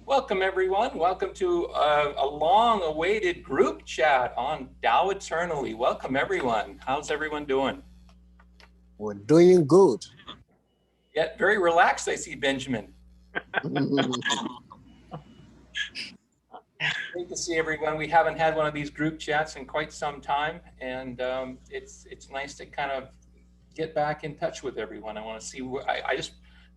Welcome everyone. Welcome to a long-awaited group chat on Tao Eternally. Welcome everyone. How's everyone doing? We're doing good. Yeah, very relaxed, I see, Benjamin. Great to see everyone. We haven't had one of these group chats in quite some time, and it's nice to kind of get back in touch with everyone. I want to see.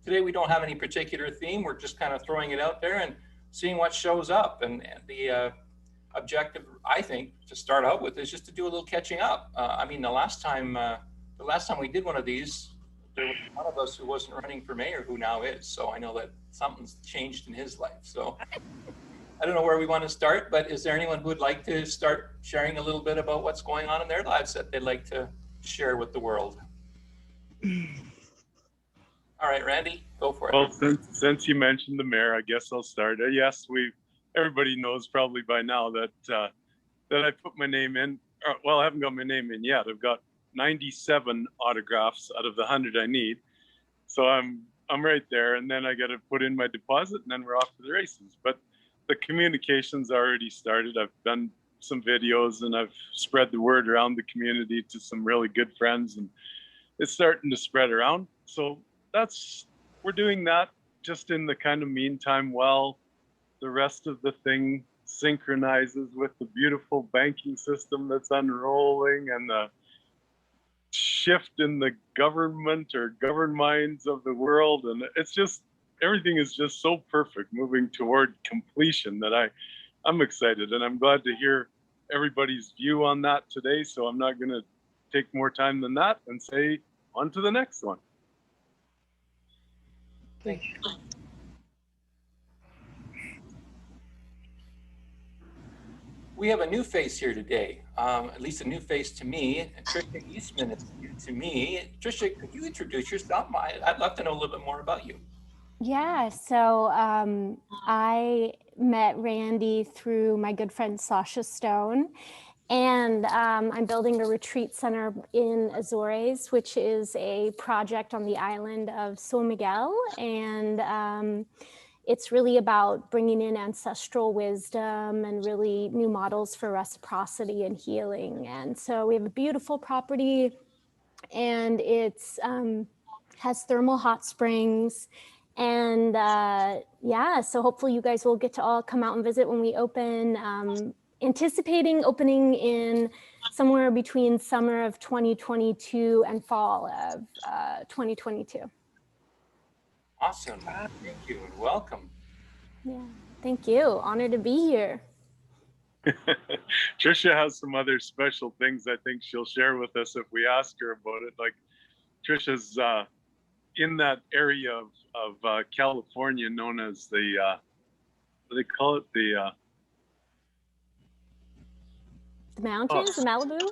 Today we don't have any particular theme. We're just kind of throwing it out there and seeing what shows up. And the objective, I think, to start out with is just to do a little catching up. I mean, the last time we did one of these, there was one of us who wasn't running for mayor who now is. So I know that something's changed in his life. So I don't know where we want to start, but is there anyone who would like to start sharing a little bit about what's going on in their lives that they'd like to share with the world? All right, Randy, go for it. Well, since you mentioned the mayor, I guess I'll start. Yes, everybody knows probably by now that I put my name in. Well, I haven't got my name in yet. I've got 97 autographs out of the 100 I need, so I'm right there. And then I got to put in my deposit, and then we're off to the races. But the communication's already started. I've done some videos, and I've spread the word around the community to some really good friends, and it's starting to spread around. So we're doing that just in the kind of meantime while the rest of the thing synchronizes with the beautiful banking system that's unrolling and the shift in the government or governed minds of the world. And it's just, everything is just so perfect, moving toward completion, that I'm excited, and I'm glad to hear everybody's view on that today. So I'm not going to take more time than that and say on to the next one. Thank you. We have a new face here today, at least a new face to me. Tricia Eastman is new to me. Tricia, could you introduce yourself? I'd love to know a little bit more about you. Yeah, so I met Randy through my good friend Sasha Stone, and I'm building a retreat center in Azores, which is a project on the island of San Miguel, and it's really about bringing in ancestral wisdom and really new models for reciprocity and healing. And so we have a beautiful property, and it's has thermal hot springs. And yeah, so hopefully you guys will get to all come out and visit when we open. Anticipating opening in somewhere between summer of 2022 and fall of 2022. Awesome. Thank you and welcome. Yeah, thank you. Honored to be here. Tricia has some other special things I think she'll share with us if we ask her about it. Like, Tricia's in that area of California known as the, what do they call it? The mountains, the Malibu?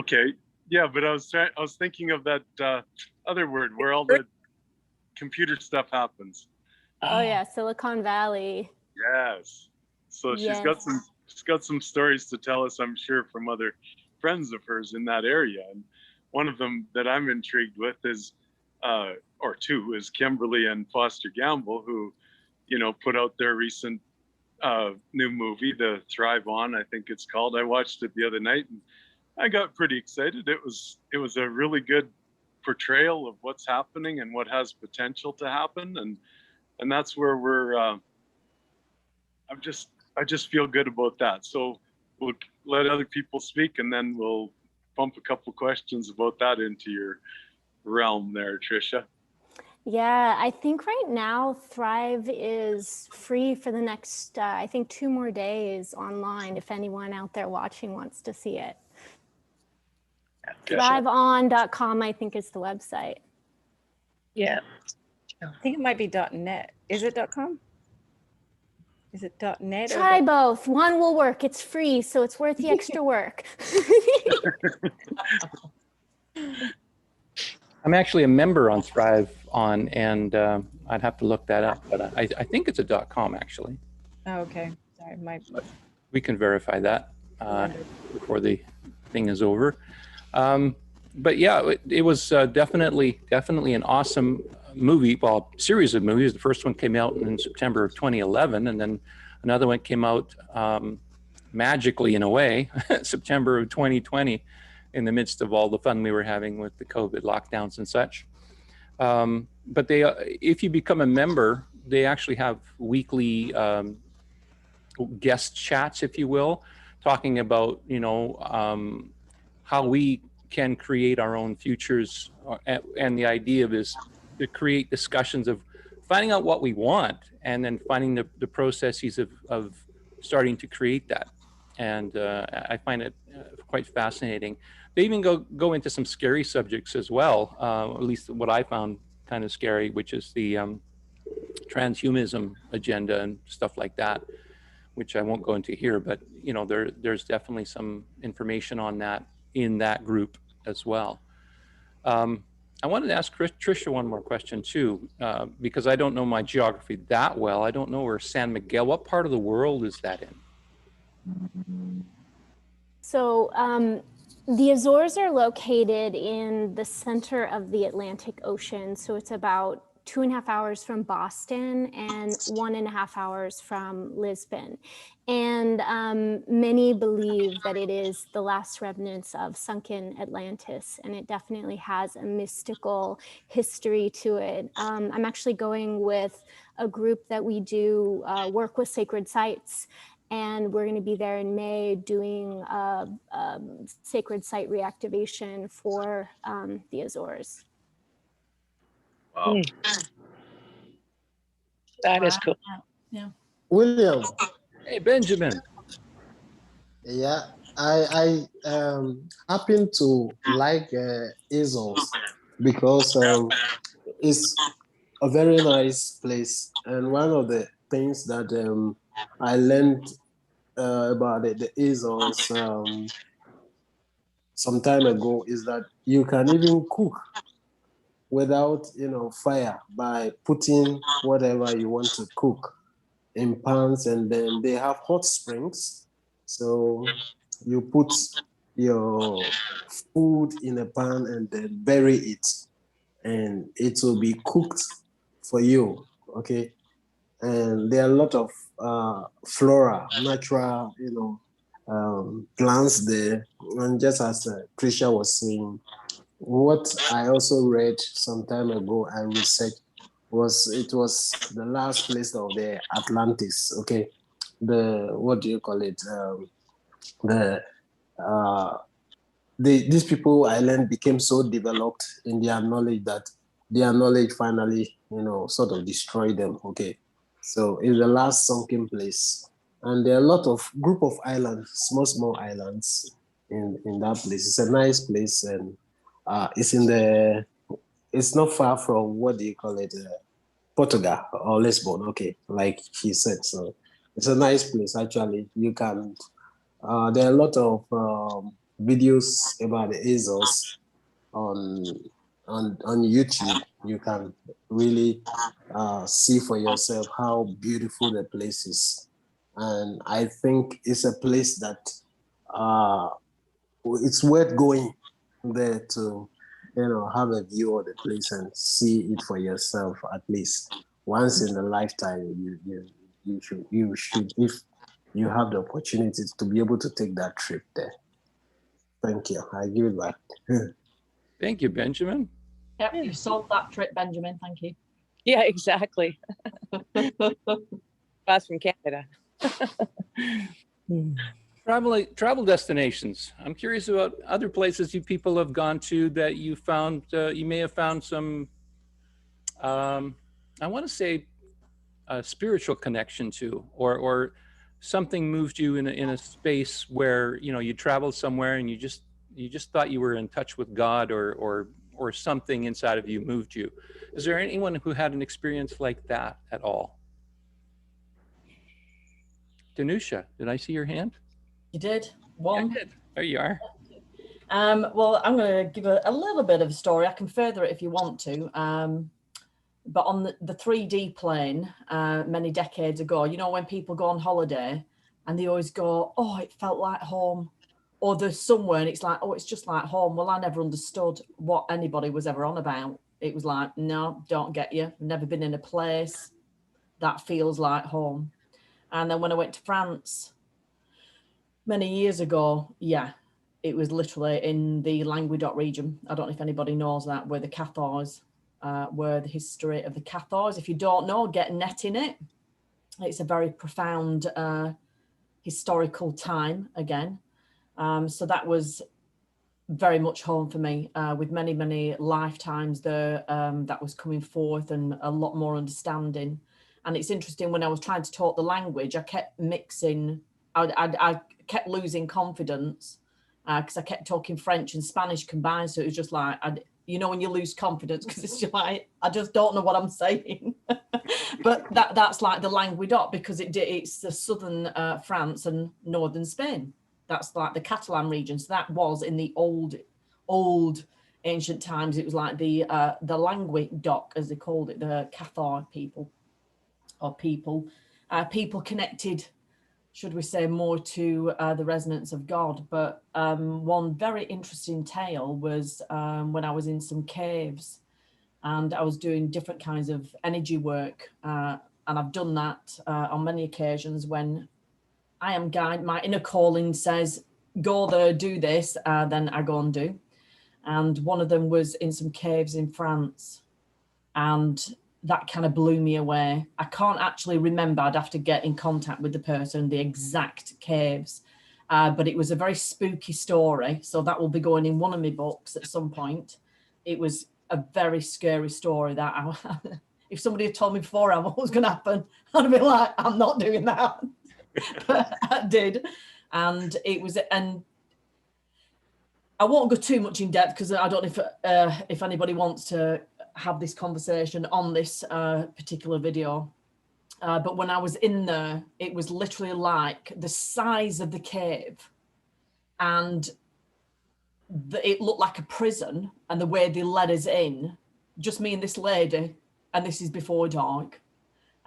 Okay, yeah, but I was thinking of that other word where all the computer stuff happens. Oh yeah, Silicon Valley. Yes. So Yes. she's got some stories to tell us, I'm sure, from other friends of hers in that area. And one of them that I'm intrigued with is, or two, is Kimberly and Foster Gamble, who, put out their recent new movie, The Thrive On, I think it's called. I watched it the other night and I got pretty excited. It was a really good portrayal of what's happening and what has potential to happen, and that's where we're I just feel good about that. So we'll let other people speak, and then we'll pump a couple questions about that into your realm there, Tricia. Yeah, I think right now Thrive is free for the next, I think 2 more days online, if anyone out there watching wants to see it. Thriveon.com, I think, is the website. Yeah, I think it might be .net. Is it .com? Is it .net? Try both. One will work. It's free, so it's worth the extra work. I'm actually a member on Thrive On, and I'd have to look that up, but I think it's a .com actually. Oh, okay. Sorry, We can verify that before the thing is over. But yeah, it was definitely an awesome movie, well, series of movies. The first one came out in September of 2011, and then another one came out magically, in a way, September of 2020, in the midst of all the fun we were having with the COVID lockdowns and such. But they, if you become a member, they actually have weekly guest chats, if you will, talking about, how we can create our own futures. And the idea is to create discussions of finding out what we want and then finding the processes of starting to create that. And I find it quite fascinating. They even go into some scary subjects as well, at least what I found kind of scary, which is the transhumanism agenda and stuff like that, which I won't go into here, but there's definitely some information on that in that group as well. I wanted to ask Tricia one more question too, because I don't know my geography that well. I don't know where San Miguel, what part of the world is that in? So the Azores are located in the center of the Atlantic Ocean. So it's about 2.5 hours from Boston and 1.5 hours from Lisbon. And many believe that it is the last remnants of sunken Atlantis, and it definitely has a mystical history to it. I'm actually going with a group that we do work with sacred sites, and we're going to be there in May doing sacred site reactivation for the Azores. Wow. That is cool. Yeah. William, Hey, Benjamin. yeah, I happen to like Azores because it's a very nice place, and one of the things that I learned about the Azores some time ago is that you can even cook without fire by putting whatever you want to cook in pans, and then they have hot springs, so you put your food in a pan and then bury it, and it will be cooked for you. Okay. And there are a lot of flora, natural plants there. And just as Tricia was saying, what I also read some time ago and researched it was the last place of the Atlantis. Okay, what do you call it? These people I learned became so developed in their knowledge that their knowledge finally sort of destroyed them. Okay, so it's the last sunken place, and there are a lot of group of islands, small islands in that place. It's a nice place, and it's not far from, what do you call it, Portugal or Lisbon. Okay, like he said. So it's a nice place actually. You can there are a lot of videos about the Azores on YouTube. You can really see for yourself how beautiful the place is, and I think it's a place that it's worth going there to have a view of the place and see it for yourself, at least once in a lifetime. You should, if you have the opportunity to be able to take that trip there. Thank you. I give it back. Thank you, Benjamin. Yep, you sold that trip, Benjamin. Thank you. Yeah, exactly. Us from Canada. Travel destinations. I'm curious about other places you people have gone to that you found, you may have found some, I want to say, a spiritual connection to, or something moved you in a space where you traveled somewhere and you just thought you were in touch with God, or something inside of you moved you. Is there anyone who had an experience like that at all? Danusha, did I see your hand? You did one. I did. There you are. Well, I'm going to give a little bit of a story. I can further it if you want to. But on the 3D plane, many decades ago, when people go on holiday and they always go, oh, it felt like home. Or there's somewhere and it's like, oh, it's just like home. Well, I never understood what anybody was ever on about. It was like, no, don't get you. I've never been in a place that feels like home. And then when I went to France many years ago, yeah, it was literally in the Languedoc region. I don't know if anybody knows that, where the Cathars, where the history of the Cathars. If you don't know, get net in it. It's a very profound historical time again. So that was very much home for me, with many, many lifetimes there that was coming forth and a lot more understanding. And it's interesting, when I was trying to talk the language, I kept mixing, I kept losing confidence because I kept talking French and Spanish combined. So it was just like, you know, when you lose confidence, because it's just like, I just don't know what I'm saying. But that's like the Languedoc, because it's the southern France and northern Spain. That's like the Catalan region. So that was in the old ancient times. It was like the Languedoc, as they called it, the Cathar people, or people connected, should we say, more to the resonance of God. But one very interesting tale was when I was in some caves and I was doing different kinds of energy work. And I've done that on many occasions when I am guided, my inner calling says, go there, do this, then I go and do. And one of them was in some caves in France. And that kind of blew me away. I can't actually remember, I'd have to get in contact with the person, the exact caves. But it was a very spooky story. So that will be going in one of my books at some point. It was a very scary story that if somebody had told me beforehand what was going to happen, I'd have been like, I'm not doing that. But I did. And it was, and I won't go too much in depth because I don't know if anybody wants to have this conversation on this particular video. But when I was in there, it was literally like the size of the cave, and it looked like a prison, and the way they let us in, just me and this lady, and this is before dark.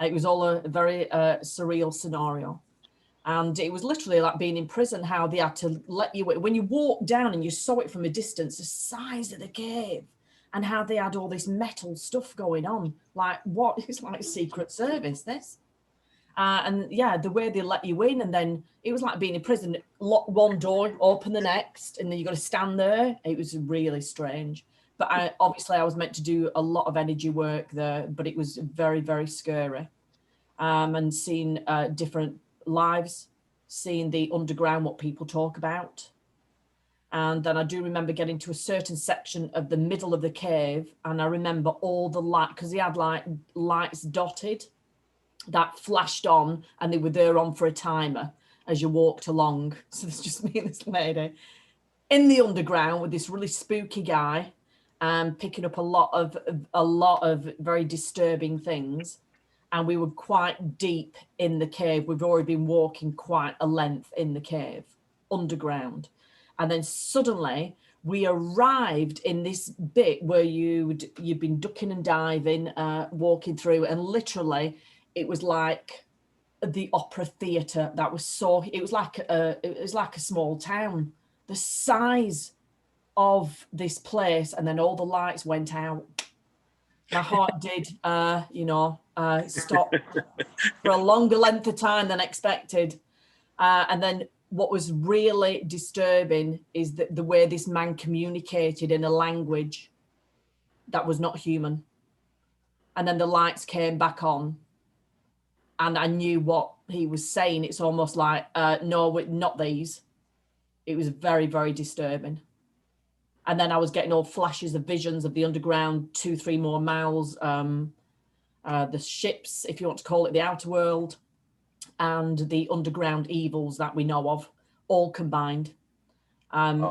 It was all a very surreal scenario. And it was literally like being in prison, how they had to let you, when you walked down and you saw it from a distance, the size of the cave, and how they had all this metal stuff going on. Like, what? It's like Secret Service, this. And yeah, the way they let you in, and then it was like being in prison, lock one door, open the next, and then you got to stand there. It was really strange. But obviously I was meant to do a lot of energy work there, but it was very, very scary. And seeing different lives, seeing the underground, what people talk about. And then I do remember getting to a certain section of the middle of the cave, and I remember all the light, because he had like lights dotted that flashed on, and they were there on for a timer as you walked along. So there's just me and this lady in the underground with this really spooky guy, picking up a lot of very disturbing things. And we were quite deep in the cave. We've already been walking quite a length in the cave, underground. And then suddenly we arrived in this bit where you've been ducking and diving, walking through, and literally it was like the opera theatre. That was so, it was like a small town. The size of this place, and then all the lights went out. My heart did, stop for a longer length of time than expected. And then what was really disturbing is that the way this man communicated in a language that was not human. And then the lights came back on, and I knew what he was saying. It's almost like, no, not these. It was very, very disturbing. And then I was getting all flashes of visions of the underground, 2-3 more miles, the ships, if you want to call it, the outer world, and the underground evils that we know of, all combined.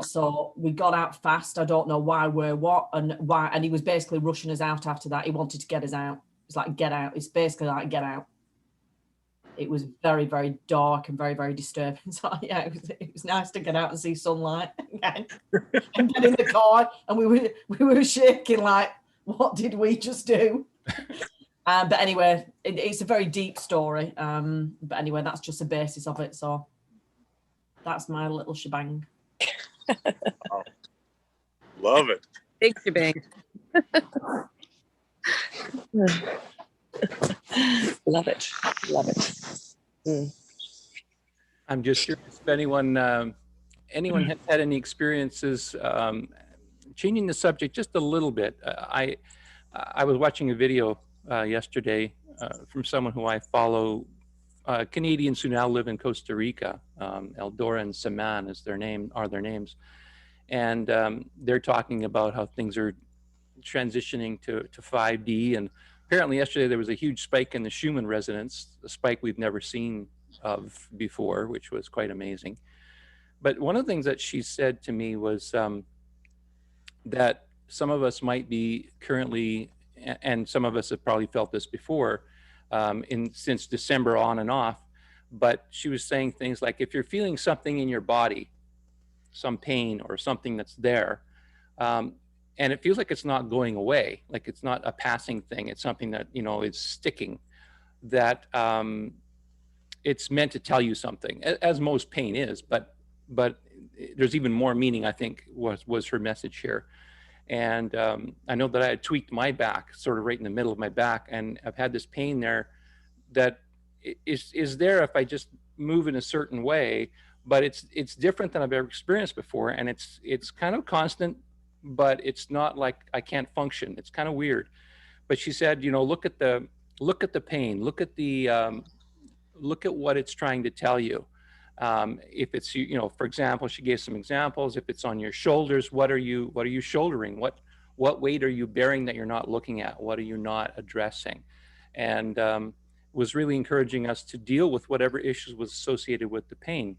So we got out fast. I don't know why, where, what, and why. And he was basically rushing us out after that. He wanted to get us out. It's like, get out. It's basically like, get out. It was very, very dark and very, very disturbing. So yeah, it was nice to get out and see sunlight again and get in the car. And we were shaking like, what did we just do? But anyway, it's a very deep story. But anyway, that's just the basis of it. So that's my little shebang. Wow. Love it. Big shebang. Love it. Love it. Mm. I'm just curious if anyone has had any experiences changing the subject just a little bit. I was watching a video yesterday from someone who I follow, Canadians who now live in Costa Rica. Eldora and Saman are their names, and they're talking about how things are transitioning to 5D. And apparently yesterday there was a huge spike in the Schumann resonance, a spike we've never seen of before, which was quite amazing. But one of the things that she said to me was that some of us might be currently, and some of us have probably felt this before, since December on and off. But she was saying things like, if you're feeling something in your body, some pain or something that's there, and it feels like it's not going away, like it's not a passing thing, it's something that, is sticking, that it's meant to tell you something, as most pain is, but there's even more meaning, I think, was her message here. And I know that I had tweaked my back, sort of right in the middle of my back, and I've had this pain there that is there if I just move in a certain way, but it's different than I've ever experienced before, and it's kind of constant, but it's not like I can't function. It's kind of weird. But she said, look at the pain, look at what it's trying to tell you. If it's, for example, she gave some examples. If it's on your shoulders, what are you shouldering? What weight are you bearing that you're not looking at? What are you not addressing? And was really encouraging us to deal with whatever issues was associated with the pain.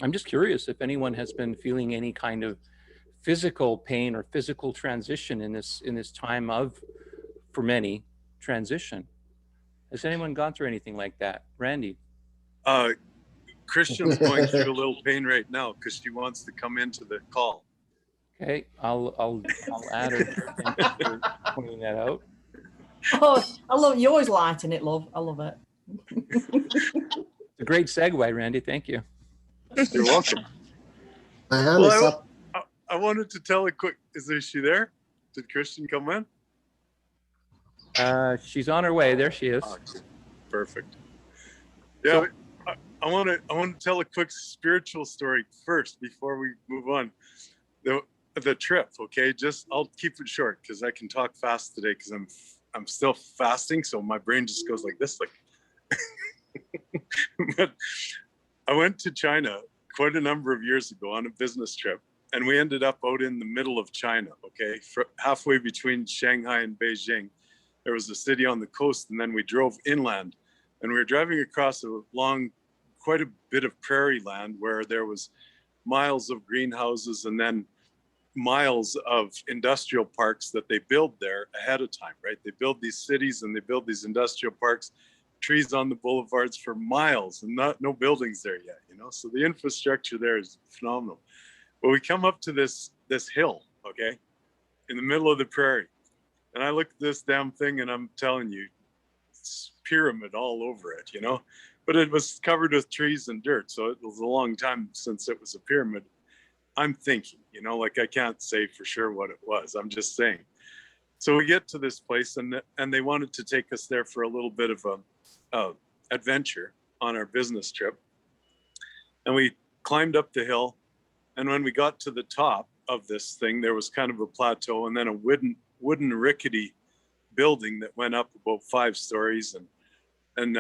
I'm just curious if anyone has been feeling any kind of physical pain or physical transition in this time of, for many, transition. Has anyone gone through anything like that? Randy? Christian's going through a little pain right now because she wants to come into the call. Okay, I'll add her. Thank you for pointing that out. Oh, I love you. Always lighten it, love. I love it. It's a great segue, Randy. Thank you. You're welcome. My hand is up. I wanted to tell a quick. Is she there? Did Christian come in? She's on her way. There she is. Oh, perfect. Yeah, so, I want to tell a quick spiritual story first before we move on. The trip, okay? I'll keep it short because I can talk fast today because I'm still fasting, so my brain just goes like this, like. But I went to China quite a number of years ago on a business trip, and we ended up out in the middle of China, okay? Halfway between Shanghai and Beijing. There was a city on the coast, and then we drove inland, and we were driving across quite a bit of prairie land where there was miles of greenhouses and then miles of industrial parks that they build there ahead of time, right? They build these cities and they build these industrial parks, trees on the boulevards for miles, and no buildings there yet, So the infrastructure there is phenomenal. But we come up to this hill, okay, in the middle of the prairie. And I look at this damn thing and I'm telling you, it's pyramid all over it, But it was covered with trees and dirt. So it was a long time since it was a pyramid. I'm thinking, like I can't say for sure what it was. I'm just saying. So we get to this place and they wanted to take us there for a little bit of a adventure on our business trip. And we climbed up the hill. And when we got to the top of this thing, there was kind of a plateau and then a wooden rickety building that went up about 5 stories. And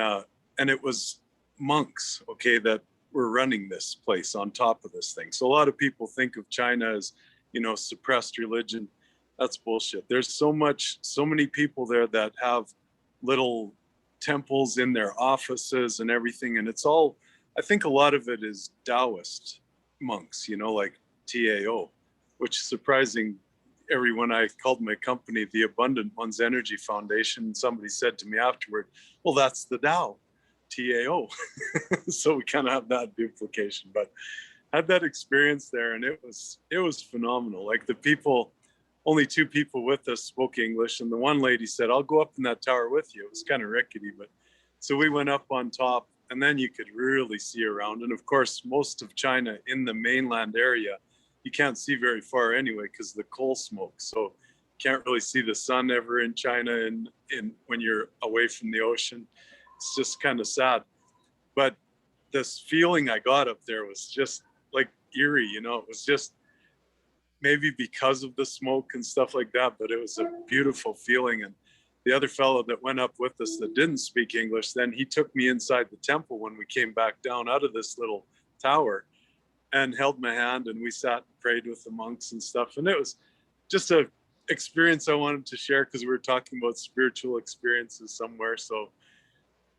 it was monks, okay, that were running this place on top of this thing. So a lot of people think of China as, suppressed religion. That's bullshit. There's so many people there that have little temples in their offices and everything. And it's all, I think a lot of it is Taoist monks, like TAO, which is surprising. Everyone, I called my company the Abundant One's Energy Foundation. Somebody said to me afterward, well, that's the Tao, TAO. So we kind of have that duplication, but I had that experience there and it was phenomenal. Like the people, only 2 people with us spoke English. And the one lady said, I'll go up in that tower with you. It was kind of rickety, but so we went up on top and then you could really see around. And of course, most of China in the mainland area, you can't see very far anyway because the coal smoke. So you can't really see the sun ever in China, and when you're away from the ocean, it's just kind of sad. But this feeling I got up there was just like eerie, you know. It was just maybe because of the smoke and stuff like that, but it was a beautiful feeling. And the other fellow that went up with us that didn't speak English, then he took me inside the temple when we came back down out of this little tower and held my hand, and we sat and prayed with the monks and stuff. And it was just a experience I wanted to share because we were talking about spiritual experiences somewhere. So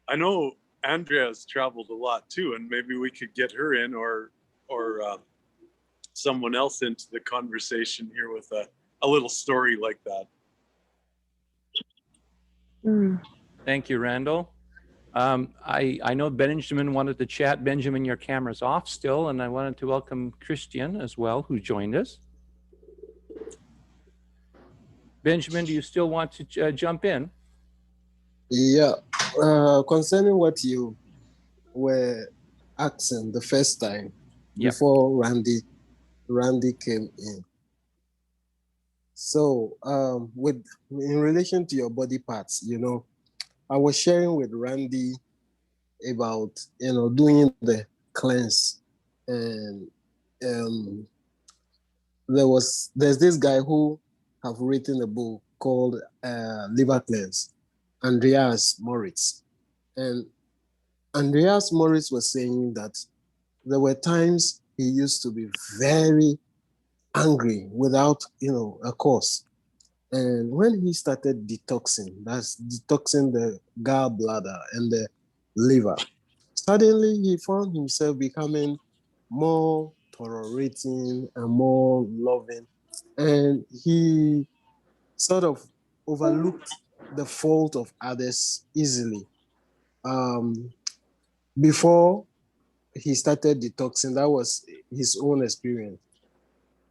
I know Andrea has traveled a lot too, and maybe we could get her in, or someone else into the conversation here with a little story like that. Thank you, Randall. I know Benjamin wanted to chat. Benjamin, your camera's off still, and I wanted to welcome Christian as well, who joined us. Benjamin, do you still want to jump in? Yeah. Concerning what you were asking the first time, Yep. before Randy came in. So, in relation to your body parts, you know, I was sharing with Randy about, you know, doing the cleanse, and there's this guy who have written a book called Liver Cleanse, Andreas Moritz, and Andreas Moritz was saying that there were times he used to be very angry without, you know, a cause. And when he started detoxing, that's detoxing the gallbladder and the liver, suddenly he found himself becoming more tolerating and more loving. And he sort of overlooked the fault of others easily. Before he started detoxing, that was his own experience.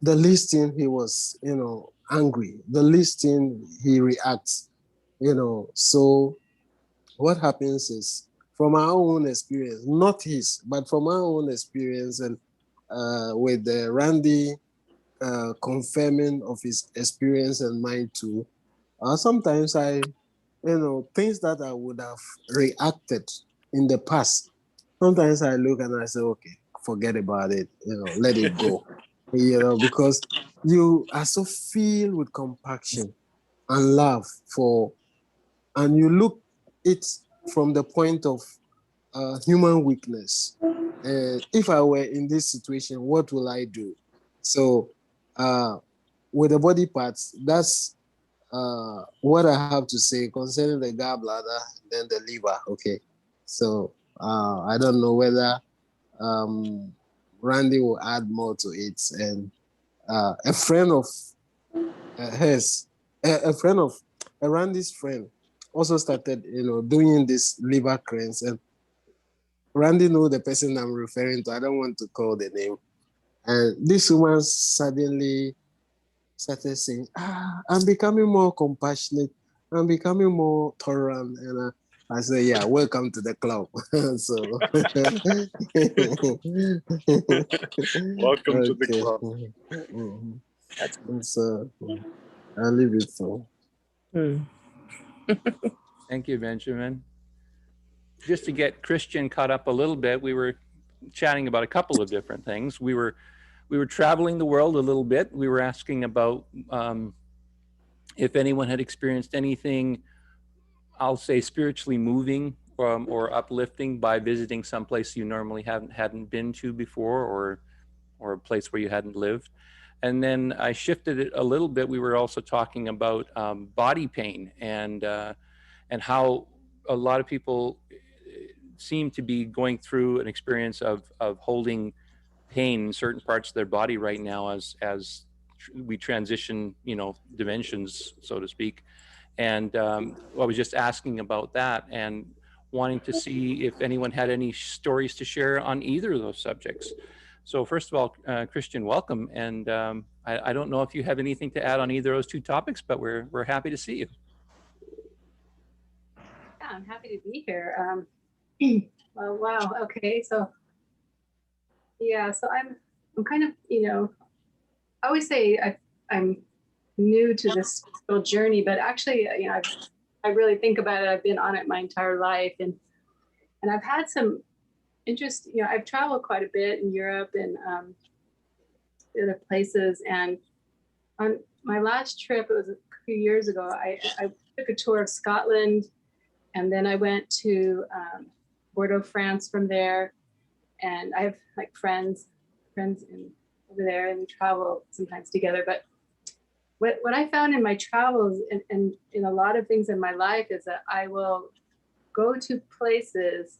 The least thing he was, you know, angry. The least thing he reacts, you know. So what happens is, from our own experience, not his, but from our own experience, and with Randy confirming of his experience and mine too, sometimes you know, things that I would have reacted in the past, sometimes I look and I say, okay, forget about it, you know, let it go, you know, because you are so filled with compassion and love and you look it from the point of human weakness. And if I were in this situation, what will I do? So with the body parts, that's what I have to say concerning the gallbladder, then the liver. Okay. So I don't know whether Randy will add more to it. And a friend of hers, a friend of Randy's friend, also started, you know, doing this liver cleanse. And Randy know the person I'm referring to. I don't want to call the name. And this woman suddenly started saying, I'm becoming more compassionate. I'm becoming more tolerant. And I said, yeah, welcome to the club. So, Welcome to the club. Mm-hmm. And so I'll leave it so. Thank you, Benjamin. Just to get Christian caught up a little bit, we were chatting about a couple of different things. We were traveling the world a little bit. We were asking about if anyone had experienced anything, I'll say, spiritually moving or uplifting by visiting someplace you normally hadn't been to before, or a place where you hadn't lived. And then I shifted it a little bit. We were also talking about body pain and how a lot of people seem to be going through an experience of holding pain in certain parts of their body right now as we transition, you know, dimensions, so to speak. And I was just asking about that and wanting to see if anyone had any stories to share on either of those subjects. So first of all, Christian, welcome. And I don't know if you have anything to add on either of those two topics, but we're happy to see you. Yeah, I'm happy to be here. Oh, wow. Okay. So, yeah, so I'm kind of, you know, I always say I'm new to this spiritual journey, but actually, you know, I really think about it. I've been on it my entire life, and I've had some interest. You know, I've traveled quite a bit in Europe and other places. And on my last trip, it was a few years ago, I took a tour of Scotland, and then I went to Bordeaux, France from there. And I have like friends over there, and we travel sometimes together. But what I found in my travels and in a lot of things in my life is that I will go to places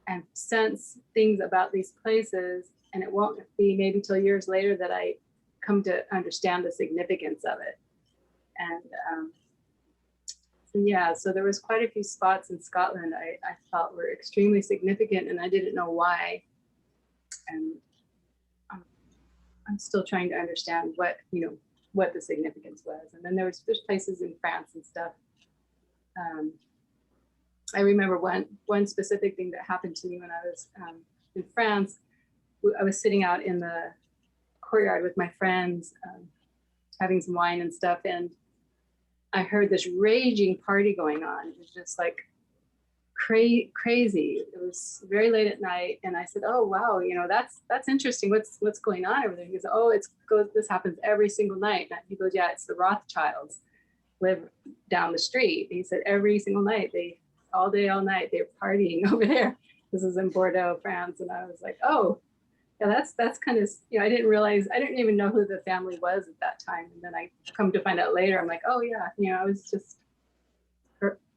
and sense things about these places, and it won't be maybe till years later that I come to understand the significance of it. And so yeah, so there was quite a few spots in Scotland I felt were extremely significant, and I didn't know why. And I'm still trying to understand what, you know, what the significance was. And then there's places in France and stuff. I remember one specific thing that happened to me when I was in France. I was sitting out in the courtyard with my friends, having some wine and stuff, and I heard this raging party going on. It was just like crazy. It was very late at night, and I said, "Oh wow, you know, that's interesting. What's going on over there?" He goes, "Oh, this happens every single night." And he goes, "Yeah, it's the Rothschilds live down the street." He said every single night, all day, all night, they're partying over there. This is in Bordeaux, France, and I was like, "Oh, yeah, that's kind of, you know, I didn't even know who the family was at that time." And then I come to find out later, I'm like, "Oh yeah, you know, I was just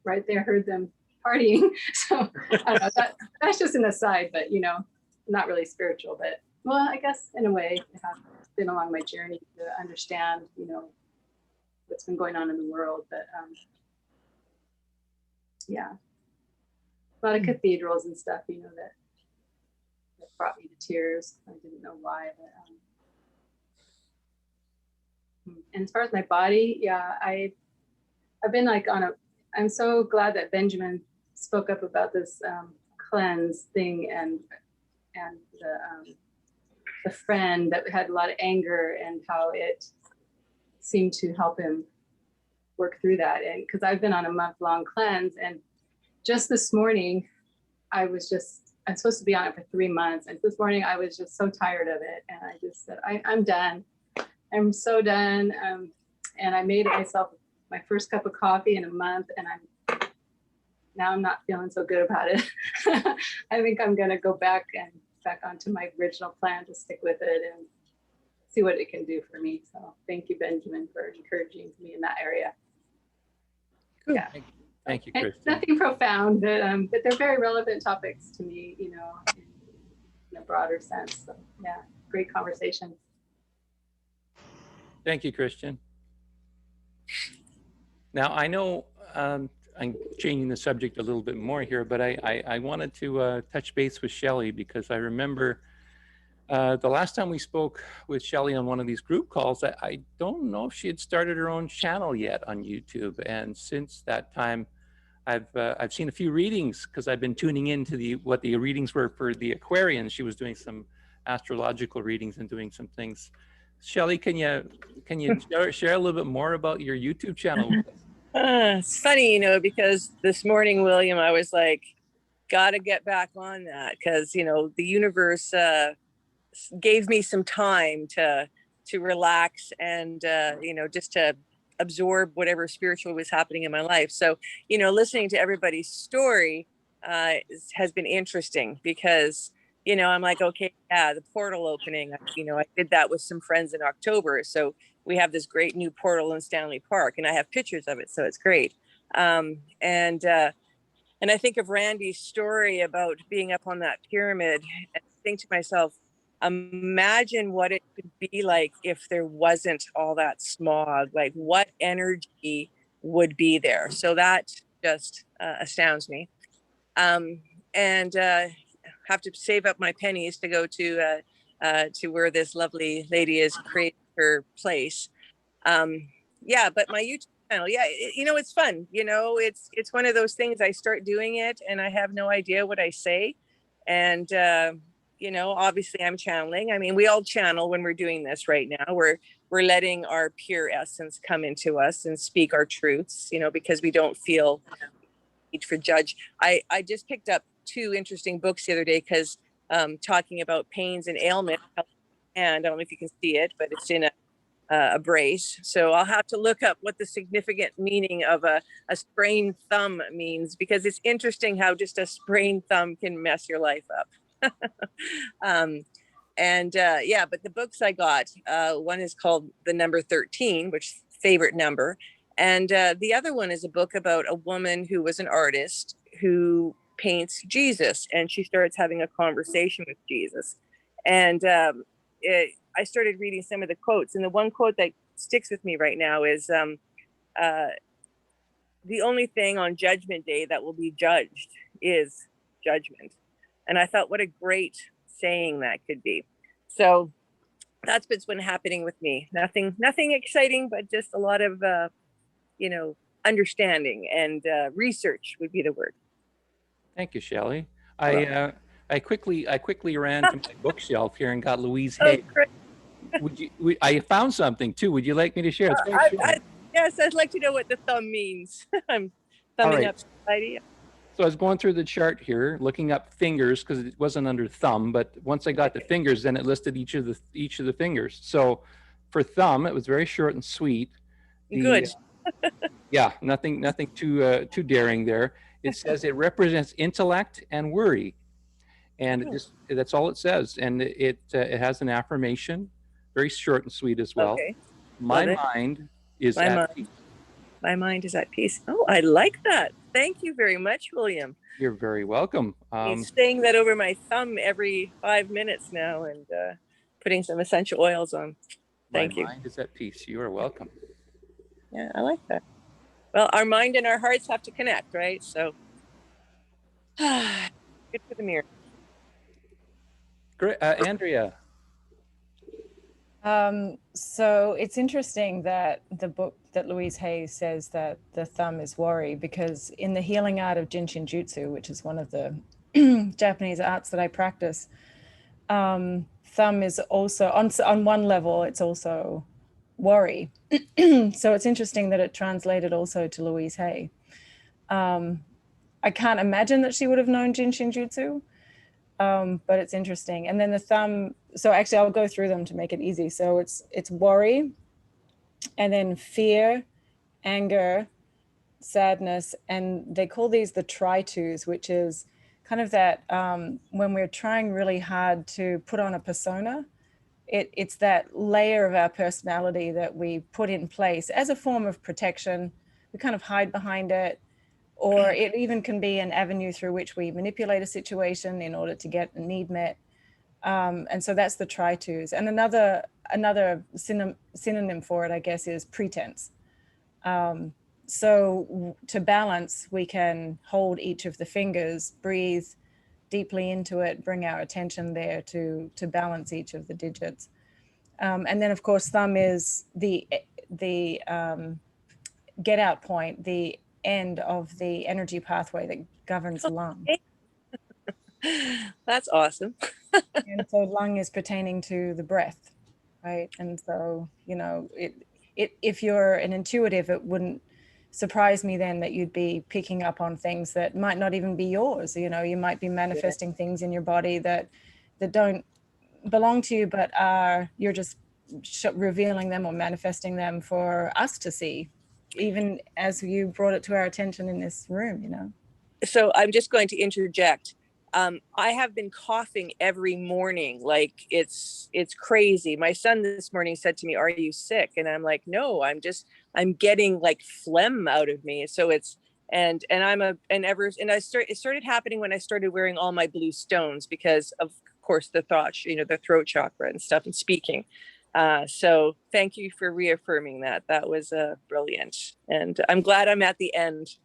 right there, heard them partying." So I don't know, that's just an aside, but you know, not really spiritual, but well, I guess in a way it has been along my journey to understand, you know, what's been going on in the world. But yeah, a lot of cathedrals and stuff, you know, that brought me to tears. I didn't know why, but and as far as my body, yeah, I've been like I'm so glad that Benjamin spoke up about this cleanse thing, and the friend that had a lot of anger and how it seemed to help him work through that. And because I've been on a month-long cleanse, and just this morning I'm supposed to be on it for 3 months, and this morning I was just so tired of it, and I just said, I'm done. I'm so done. And I made myself my first cup of coffee in a month, and I'm not feeling so good about it. I think I'm gonna go back onto my original plan to stick with it and see what it can do for me. So thank you, Benjamin, for encouraging me in that area. Cool. Yeah. Thank you, And Kristen. nothing profound, but they're very relevant topics to me, you know, in a broader sense. So yeah, great conversation. Thank you, Christian. Now, I know I'm changing the subject a little bit more here, but I wanted to touch base with Shelley, because I remember the last time we spoke with Shelley on one of these group calls, I don't know if she had started her own channel yet on YouTube. And since that time, I've seen a few readings, because I've been tuning into what the readings were for the Aquarians. She was doing some astrological readings and doing some things. Shelley, can you share a little bit more about your YouTube channel with us? It's funny, you know, because this morning, William, I was like, gotta get back on that, because, you know, the universe gave me some time to relax and, you know, just to absorb whatever spiritual was happening in my life. So, you know, listening to everybody's story has been interesting, because, you know, I'm like, okay, yeah, the portal opening, you know, I did that with some friends in October. So we have this great new portal in Stanley Park, and I have pictures of it. So it's great. And I think of Randy's story about being up on that pyramid, and think to myself, imagine what it could be like if there wasn't all that smog. Like, what energy would be there? So that just astounds me. And have to save up my pennies to go to where this lovely lady is creating her place. Yeah, but my YouTube channel, yeah, you know, it's fun. You know, it's one of those things. I start doing it, and I have no idea what I say, and you know, obviously I'm channeling. I mean, we all channel when we're doing this right now. We're letting our pure essence come into us and speak our truths, you know, because we don't feel need for judge. I just picked up 2 interesting books the other day because talking about pains and ailments. And I don't know if you can see it, but it's in a brace. So I'll have to look up what the significant meaning of a sprained thumb means, because it's interesting how just a sprained thumb can mess your life up. Yeah, but the books I got, one is called The Number 13, which favorite number. And the other one is a book about a woman who was an artist who paints Jesus, and she starts having a conversation with Jesus. And I started reading some of the quotes, and the one quote that sticks with me right now is the only thing on Judgment Day that will be judged is judgment. And I thought, what a great saying that could be. So that's what's been happening with me. Nothing exciting, but just a lot of you know, understanding and research would be the word. Thank you, Shelley. I quickly ran to my bookshelf here and got Louise Hay. Oh, great. I found something too. Would you like me to share? It's very short. Yes, I'd like to know what the thumb means. I'm thumbing up society. So I was going through the chart here, looking up fingers because it wasn't under thumb. But once I got the fingers, then it listed each of the fingers. So for thumb, it was very short and sweet. Good. Yeah, nothing too daring there. It says it represents intellect and worry, and that's all it says. And it has an affirmation, very short and sweet as well. Okay. My mind is at peace. My mind is at peace. Oh, I like that. Thank you very much, William. You're very welcome. He's saying that over my thumb every 5 minutes now, and putting some essential oils on. Thank you. My mind is at peace. You are welcome. Yeah, I like that. Well, our mind and our hearts have to connect, right? So, good for the mirror. Great, Andrea. So it's interesting that the book that Louise Hay says that the thumb is worry, because in the healing art of Jinshin Jutsu, which is one of the Japanese arts that I practice, thumb is also on one level, it's also worry. So it's interesting that it translated also to Louise Hay. I can't imagine that she would have known Jinshin Jutsu, but it's interesting. And then the thumb, so actually I'll go through them to make it easy. So it's worry, and then fear, anger, sadness, and they call these the try-tos, which is kind of that when we're trying really hard to put on a persona, it's that layer of our personality that we put in place as a form of protection. We kind of hide behind it, or it even can be an avenue through which we manipulate a situation in order to get a need met. And so that's the try-tos. And another synonym for it, I guess, is pretense. So to balance, we can hold each of the fingers, breathe deeply into it, bring our attention there to balance each of the digits. And then of course, thumb is the get out point, the end of the energy pathway that governs lung. That's awesome. And so lung is pertaining to the breath, right? And so, you know, if you're an intuitive, it wouldn't surprise me then that you'd be picking up on things that might not even be yours. You know, you might be manifesting things in your body that don't belong to you, but you're just revealing them or manifesting them for us to see, even as you brought it to our attention in this room, you know. So I'm just going to interject. I have been coughing every morning, like it's crazy. My son this morning said to me, "Are you sick?" And I'm like, "No, I'm getting like phlegm out of me." So it started happening when I started wearing all my blue stones, because of course the throat chakra and stuff, and speaking. So thank you for reaffirming that. That was brilliant, and I'm glad I'm at the end.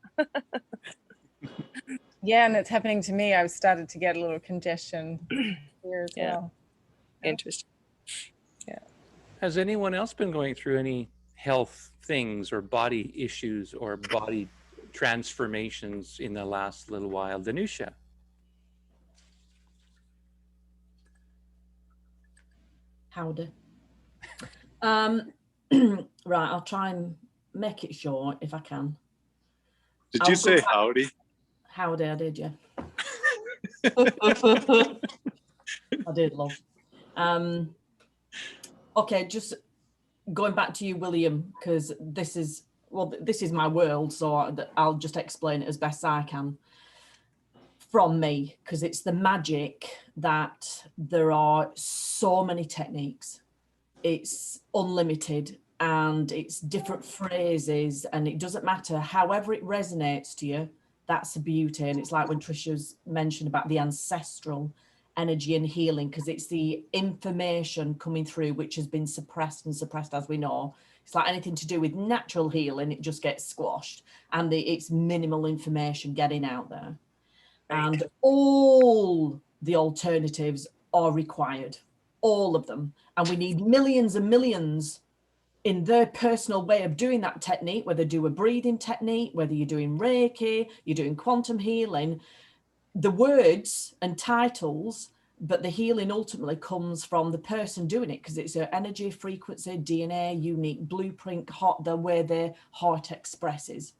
Yeah, and it's happening to me. I've started to get a little congestion here as well. Interesting. Yeah. Has anyone else been going through any health things or body issues or body transformations in the last little while? Danusha. Howdy. Right, I'll try and make it short if I can. Did I'll you go say back- howdy? Howdy, I did, yeah. I did, love. Okay, just going back to you, William, because this is my world, so I'll just explain it as best I can from me, because it's the magic that there are so many techniques. It's unlimited and it's different phrases, and it doesn't matter, however it resonates to you, that's the beauty. And it's like when Trisha's mentioned about the ancestral energy and healing, because it's the information coming through which has been suppressed, as we know. It's like anything to do with natural healing, it just gets squashed, and it's minimal information getting out there. Right. And all the alternatives are required, all of them. And we need millions and millions in their personal way of doing that technique, whether you do a breathing technique, whether you're doing Reiki, you're doing quantum healing, the words and titles, but the healing ultimately comes from the person doing it, because it's an energy, frequency, DNA, unique blueprint, the way their heart expresses.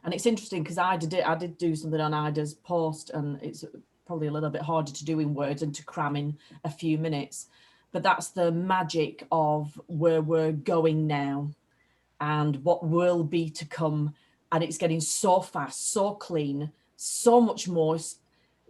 And it's interesting because I did do something on Ida's post, and it's probably a little bit harder to do in words and to cram in a few minutes. But that's the magic of where we're going now and what will be to come. And it's getting so fast, so clean, so much more,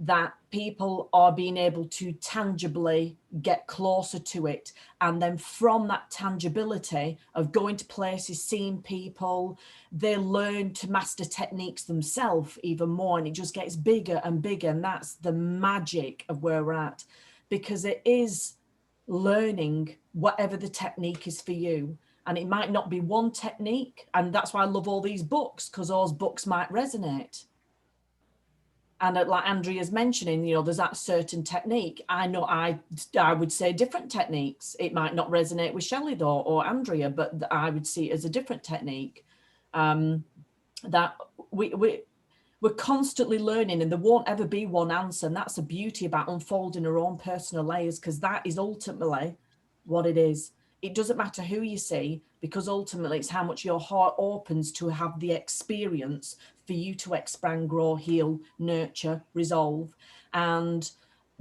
that people are being able to tangibly get closer to it. And then from that tangibility of going to places, seeing people, they learn to master techniques themselves even more. And it just gets bigger and bigger. And that's the magic of where we're at, because it is learning whatever the technique is for you. And it might not be one technique. And that's why I love all these books, because those books might resonate. And like Andrea's mentioning, you know, there's that certain technique. I know I would say different techniques. It might not resonate with Shelley though, or Andrea, but I would see it as a different technique. That we're constantly learning, and there won't ever be one answer. And that's the beauty about unfolding our own personal layers, because that is ultimately what it is. It doesn't matter who you see, because ultimately it's how much your heart opens to have the experience for you to expand, grow, heal, nurture, resolve. And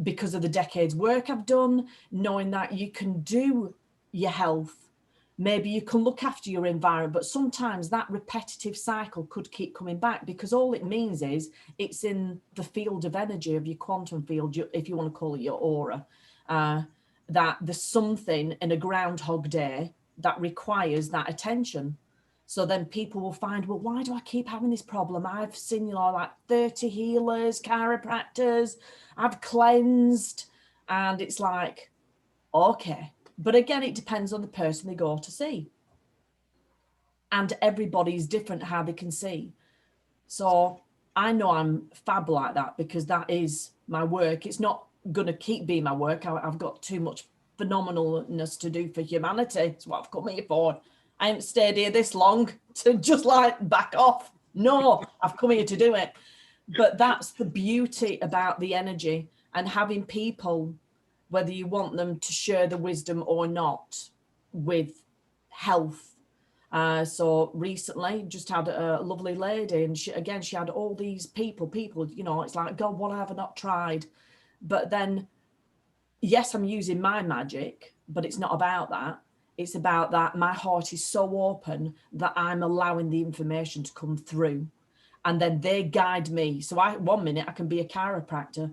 because of the decades work I've done, knowing that you can do your health, maybe you can look after your environment, but sometimes that repetitive cycle could keep coming back, because all it means is it's in the field of energy of your quantum field, if you want to call it your aura, that there's something in a Groundhog Day that requires that attention. So then people will find, well, why do I keep having this problem? I've seen, you know, like 30 healers, chiropractors, I've cleansed, and it's like, okay. But again, it depends on the person they go to see. And everybody's different how they can see. So I know I'm fab like that, because that is my work. It's not going to keep being my work. I've got too much phenomenalness to do for humanity. It's what I've come here for. I haven't stayed here this long to just like back off. No, I've come here to do it. But that's the beauty about the energy, and having people, whether you want them to share the wisdom or not, with health. So recently just had a lovely lady, and she had all these people, you know, it's like, God, what have I not tried? But then, yes, I'm using my magic, but it's not about that. It's about that my heart is so open that I'm allowing the information to come through, and then they guide me. So 1 minute I can be a chiropractor.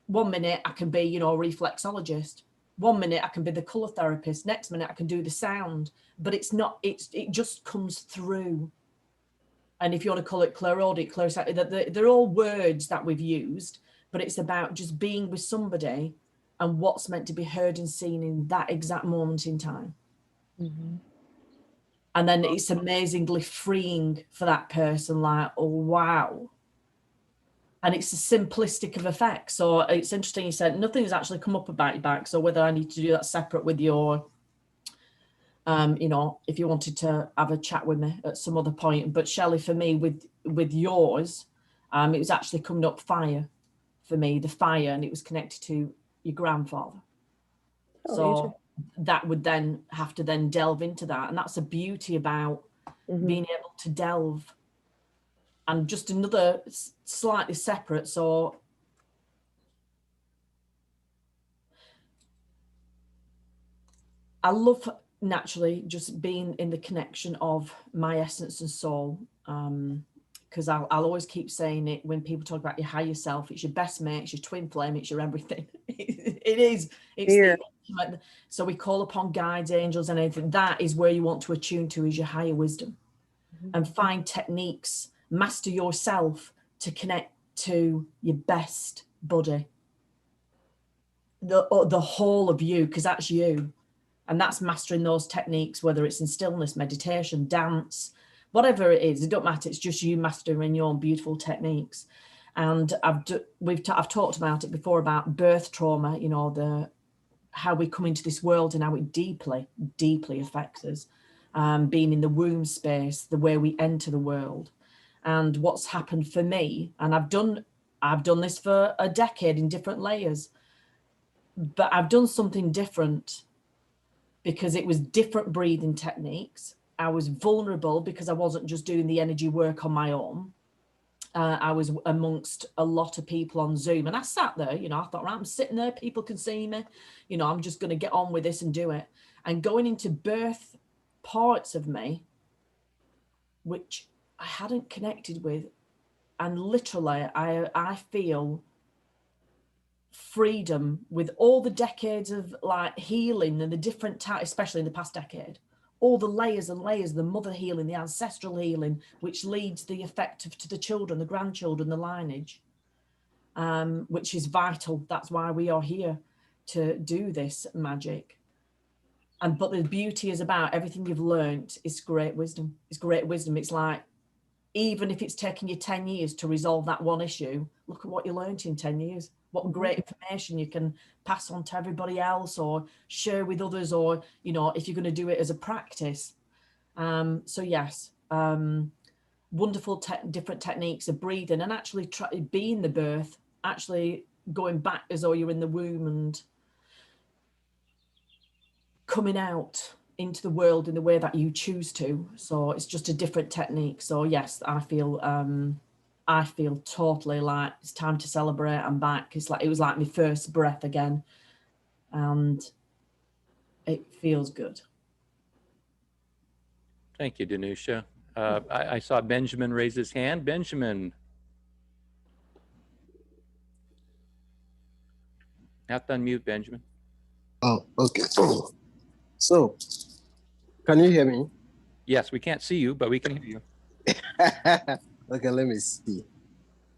1 minute I can be, you know, a reflexologist. 1 minute I can be the color therapist. Next minute I can do the sound. But it's not, it just comes through. And if you want to call it clairaudient, clairsight, they're all words that we've used, but it's about just being with somebody and what's meant to be heard and seen in that exact moment in time. Mm-hmm. And then it's amazingly freeing for that person, like, oh, wow. And it's a simplistic of effect. So it's interesting, you said nothing has actually come up about your back. So whether I need to do that separate with your, you know, if you wanted to have a chat with me at some other point. But Shelley, for me, with yours, it was actually coming up fire for me, the fire, and it was connected to your grandfather. Oh, So that would then have to then delve into that. And that's the beauty about being able to delve. And just another slightly separate, so I love naturally just being in the connection of my essence and soul, because I'll always keep saying it when people talk about your higher self. It's your best mate, it's your twin flame, it's your everything. It is. It's the ultimate. So we call upon guides, angels, and anything. That is where you want to attune to, is your higher wisdom, and find techniques, master yourself to connect to your best buddy, the whole of you, because that's you. And that's mastering those techniques, whether it's in stillness, meditation, dance, whatever it is, it don't matter. It's just you mastering your own beautiful techniques. And I've talked about it before, about birth trauma, you know, how we come into this world and how it deeply, deeply affects us. Being in the womb space, the way we enter the world. And what's happened for me, and I've done this for a decade in different layers, but I've done something different because it was different breathing techniques. I was vulnerable because I wasn't just doing the energy work on my own. I was amongst a lot of people on Zoom, and I sat there, you know, I thought, right, I'm sitting there, people can see me, you know, I'm just going to get on with this and do it. And going into birth parts of me, which I hadn't connected with. And literally, I feel freedom with all the decades of like healing and the different types, especially in the past decade, all the layers and layers, the mother healing, the ancestral healing, which leads the effect to the children, the grandchildren, the lineage, which is vital. That's why we are here, to do this magic. But the beauty is about everything you've learned is great wisdom. It's great wisdom. It's like, even if it's taking you 10 years to resolve that one issue, look at what you learned in 10 years. What great information you can pass on to everybody else or share with others, or, you know, if you're going to do it as a practice. So yes, wonderful different techniques of breathing and actually being the birth, actually going back as though you're in the womb and coming out into the world in the way that you choose to. So it's just a different technique. So yes, I feel totally like it's time to celebrate. I'm back. It was like my first breath again, and it feels good. Thank you, Danusha. I saw Benjamin raise his hand. Benjamin. Have to unmute, Benjamin. Oh, okay. So, can you hear me? Yes, we can't see you, but we can hear you. Okay, let me see.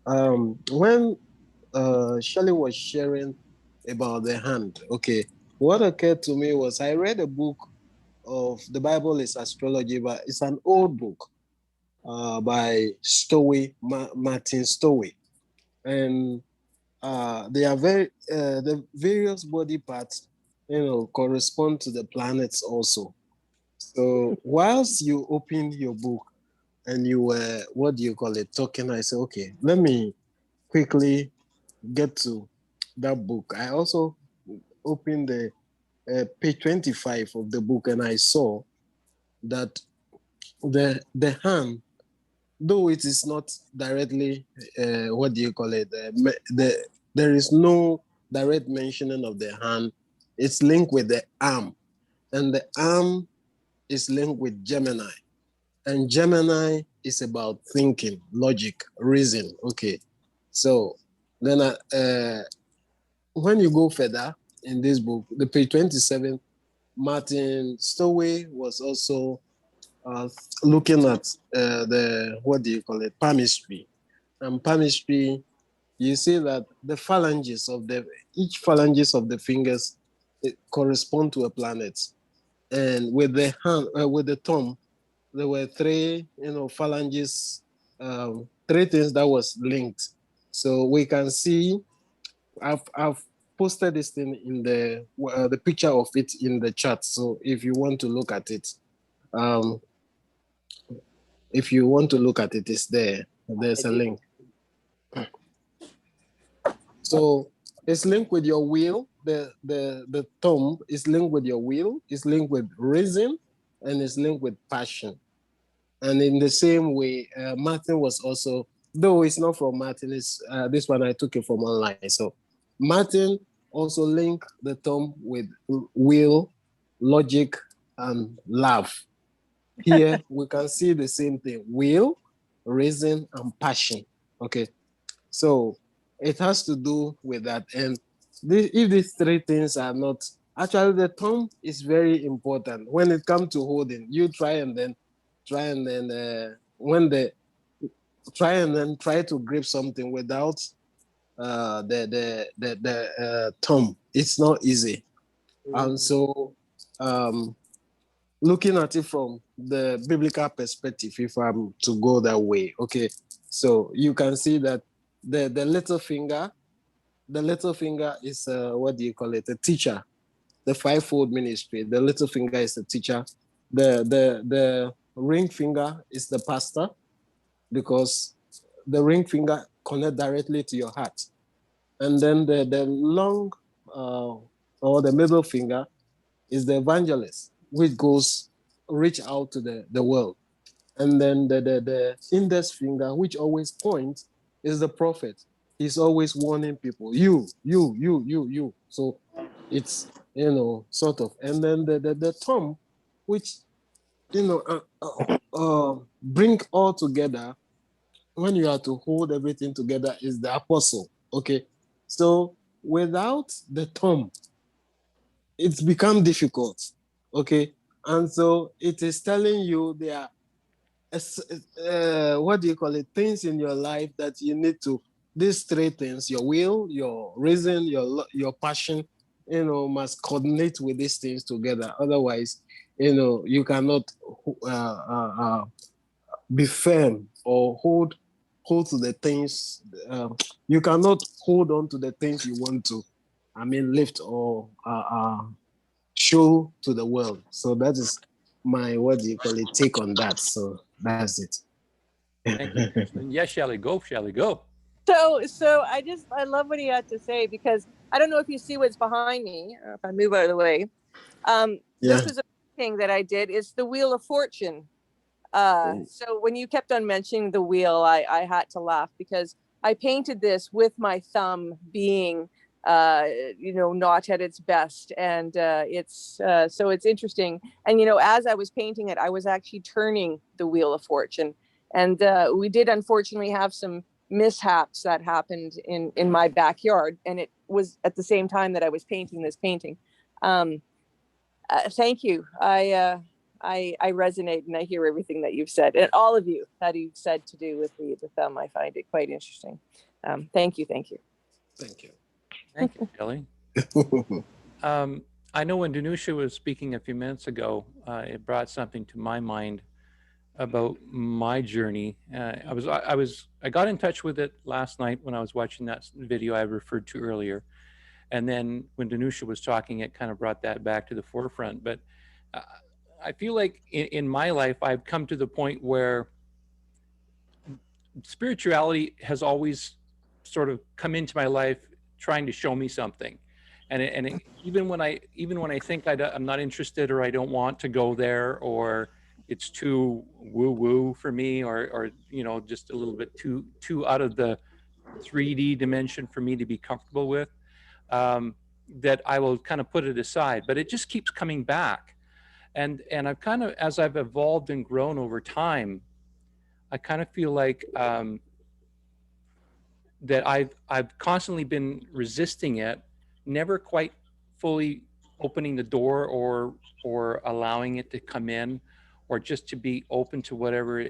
When Shelley was sharing about the hand, okay, what occurred to me was I read a book of The Bible is Astrology, but it's an old book by Martin Stowey. And they are the various body parts, you know, correspond to the planets also. So whilst you open your book and you were, talking, I said, okay, let me quickly get to that book. I also opened the page 25 of the book, and I saw that the hand, though it is not directly, there is no direct mentioning of the hand. It's linked with the arm, and the arm is linked with Gemini, and Gemini is about thinking, logic, reason. Okay, so then when you go further in this book, the page 27, Martin Stowey was also looking at palmistry. And palmistry, you see that the phalanges of each phalanges of the fingers correspond to a planet. And with the hand, with the thumb, there were three, phalanges, three things that was linked. So we can see, I've posted this thing in the picture of it in the chat. So if you want to look at it, it's there. There's a link. So it's linked with your will, the thumb is linked with your will, is linked with reason, and is linked with passion. And in the same way, Martin was also, though it's not from Martin, it's this one I took it from online. So Martin also linked the thumb with will, logic, and love. Here we can see the same thing: will, reason, and passion. Okay, so it has to do with that. And if these three things are not, actually the thumb is very important when it comes to holding. You try and then when the try to grip something without the thumb, it's not easy. And so looking at it from the biblical perspective, if I'm to go that way, okay, so you can see that the little finger is what do you call it? A teacher. The fivefold ministry. The little finger is the teacher. The ring finger is the pastor, because the ring finger connect directly to your heart. And then the long or the middle finger is the evangelist, which goes reach out to the world. And then the index finger, which always points, is the prophet. He's always warning people, you. So it's, sort of. And then the thumb, which, bring all together when you are to hold everything together, is the apostle. Okay. So without the thumb, it's become difficult. Okay. And so it is telling you there are what do you call it, things in your life that you need to, these three things: your will, your reason, your passion, must coordinate with these things together. Otherwise, you cannot be firm or hold to the things. You cannot hold on to the things you want to, lift or show to the world. So that is my, what do you call it, take on that. So that's it. Thank you. Yes, Shelley, go. So I love what he had to say, because I don't know if you see what's behind me. If I move out of the way, this was a thing that I did. It's the Wheel of Fortune. So when you kept on mentioning the wheel, I had to laugh, because I painted this with my thumb being, not at its best, and so it's interesting. And as I was painting it, I was actually turning the Wheel of Fortune, and we did unfortunately have some mishaps that happened in my backyard, and it was at the same time that I was painting this painting. Thank you. I resonate, and I hear everything that you've said, and all of you that you've said to do with the thumb. I find it quite interesting. Thank you. Thank you. Thank you, Shelley. I know when Danusha was speaking a few minutes ago, it brought something to my mind about my journey. I got in touch with it last night when I was watching that video I referred to earlier, and then when Danusha was talking, it kind of brought that back to the forefront. But I feel like in my life, I've come to the point where spirituality has always sort of come into my life trying to show me something. And even when I think I'm not interested, or I don't want to go there, or it's too woo-woo for me, or just a little bit too out of the 3D dimension for me to be comfortable with, that I will kind of put it aside. But it just keeps coming back. And I've kind of, as I've evolved and grown over time, I kind of feel like that I've constantly been resisting it, never quite fully opening the door or allowing it to come in, or just to be open to whatever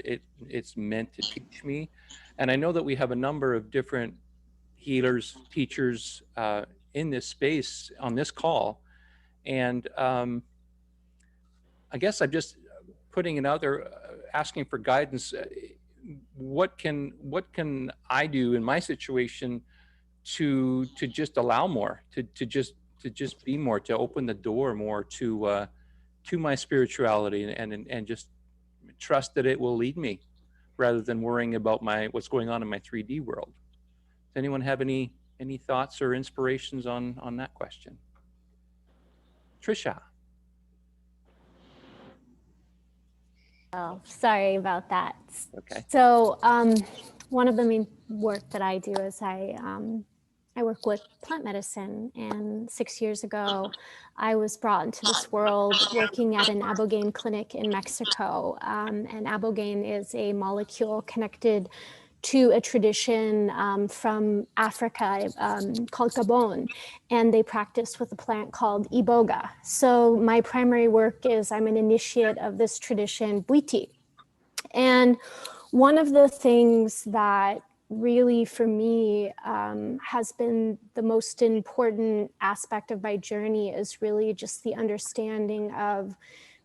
it's meant to teach me. And I know that we have a number of different healers, teachers in this space on this call. And I guess I'm just putting it out there, asking for guidance. What can I do in my situation to just allow more, to just be more, to open the door more to my spirituality, and just trust that it will lead me, rather than worrying about what's going on in my 3D world. Does anyone have any thoughts or inspirations on that question? Trisha. Oh, sorry about that. Okay. So one of the main work that I do is I work with plant medicine, and 6 years ago, I was brought into this world working at an ibogaine clinic in Mexico. And ibogaine is a molecule connected to a tradition from Africa called Gabon, and they practice with a plant called iboga. So my primary work is I'm an initiate of this tradition, Bwiti. And one of the things that really for me has been the most important aspect of my journey is really just the understanding of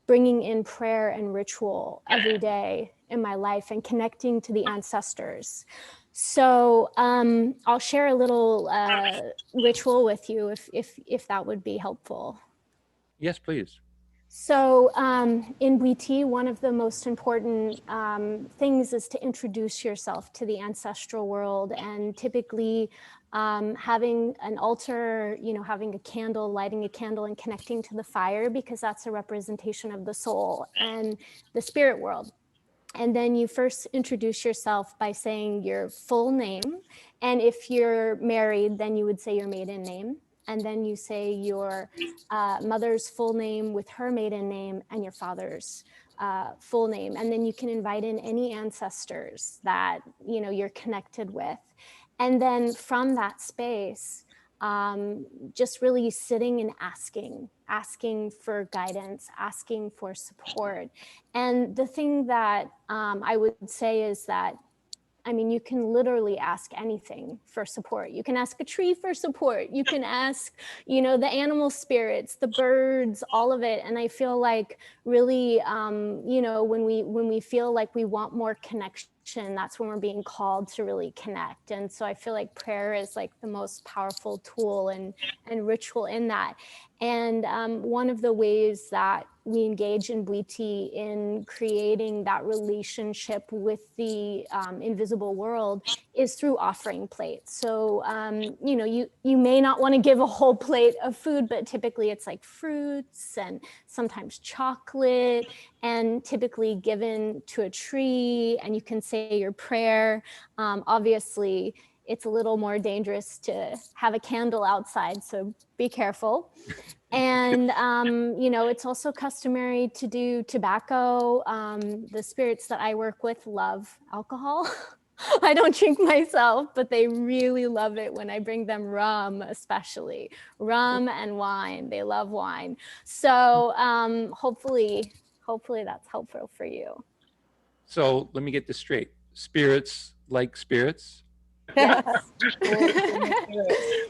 bringing in prayer and ritual every day in my life and connecting to the ancestors. So I'll share a little ritual with you if that would be helpful. Yes, please. So in Bwiti, one of the most important things is to introduce yourself to the ancestral world, and typically having an altar, having a candle, lighting a candle and connecting to the fire, because that's a representation of the soul and the spirit world. And then you first introduce yourself by saying your full name. And if you're married, then you would say your maiden name. And then you say your mother's full name with her maiden name and your father's full name. And then you can invite in any ancestors that you're connected with. And then from that space, just really sitting and asking for guidance, asking for support. And the thing that I would say is that, you can literally ask anything for support. You can ask a tree for support. You can ask, the animal spirits, the birds, all of it. And I feel like really, when we feel like we want more connection, that's when we're being called to really connect. And so I feel like prayer is like the most powerful tool and ritual in that. And one of the ways that we engage in Bwiti in creating that relationship with the invisible world is through offering plates. So, you may not want to give a whole plate of food, but typically it's like fruits and sometimes chocolate, and typically given to a tree, and you can say your prayer. Obviously, it's a little more dangerous to have a candle outside, so be careful. And, it's also customary to do tobacco. The spirits that I work with love alcohol. I don't drink myself, but they really love it when I bring them rum, especially rum and wine. They love wine. So hopefully that's helpful for you. So let me get this straight. Spirits like spirits? Yes.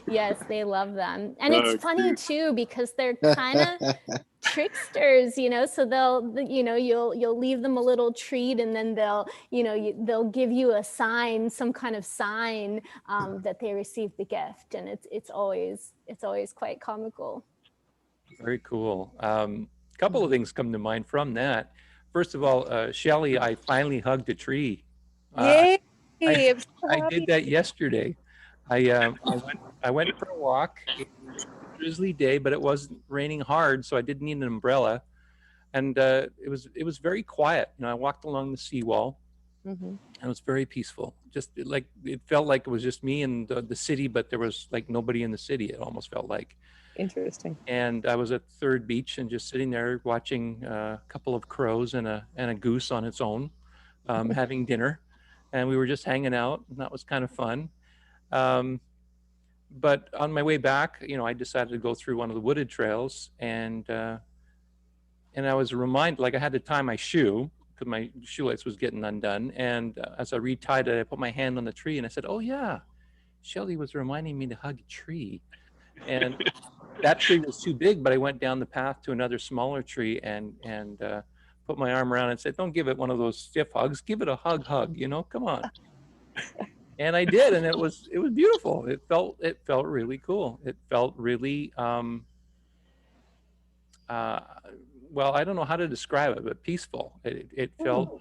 Yes, they love them. And it's funny too, because they're kind of tricksters, so they'll, you'll leave them a little treat, and then they'll give you a sign, some kind of sign that they received the gift. And it's always quite comical. Very cool. Couple of things come to mind from that. First of all, Shelley, I finally hugged a tree. Yay! I did that yesterday. I went for a walk. It was a drizzly day, but it wasn't raining hard, so I didn't need an umbrella. And it was very quiet. I walked along the seawall, and it was very peaceful. Just like it felt like it was just me and the city, but there was like nobody in the city. It almost felt like. Interesting. And I was at Third Beach and just sitting there watching a couple of crows and a goose on its own, having dinner. And we were just hanging out, and that was kind of fun. But on my way back, I decided to go through one of the wooded trails, and I was reminded, like I had to tie my shoe because my shoelace was getting undone. And as I retied it, I put my hand on the tree, and I said, "Oh yeah, Shelley was reminding me to hug a tree." And that tree was too big, but I went down the path to another smaller tree and put my arm around it and said, "Don't give it one of those stiff hugs. Give it a hug, come on." And I did, and it was beautiful. It felt really cool. It felt really well, I don't know how to describe it, but peaceful. It felt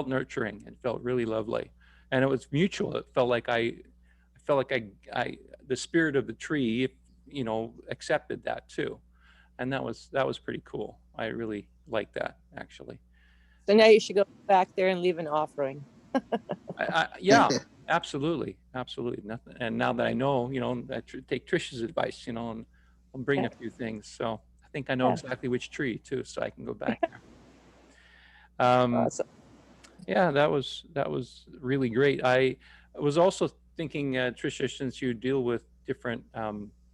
nurturing. It felt really lovely, and it was mutual. It felt like I the spirit of the tree, accepted that too. And that was pretty cool. I really liked that, actually. So now you should go back there and leave an offering. Yeah, absolutely, absolutely. Nothing. And now that I know, I take Trish's advice, and I'll bring a few things. So I think I know exactly which tree too, so I can go back there. Awesome. Yeah, that was really great. I was also thinking, Trisha, since you deal with different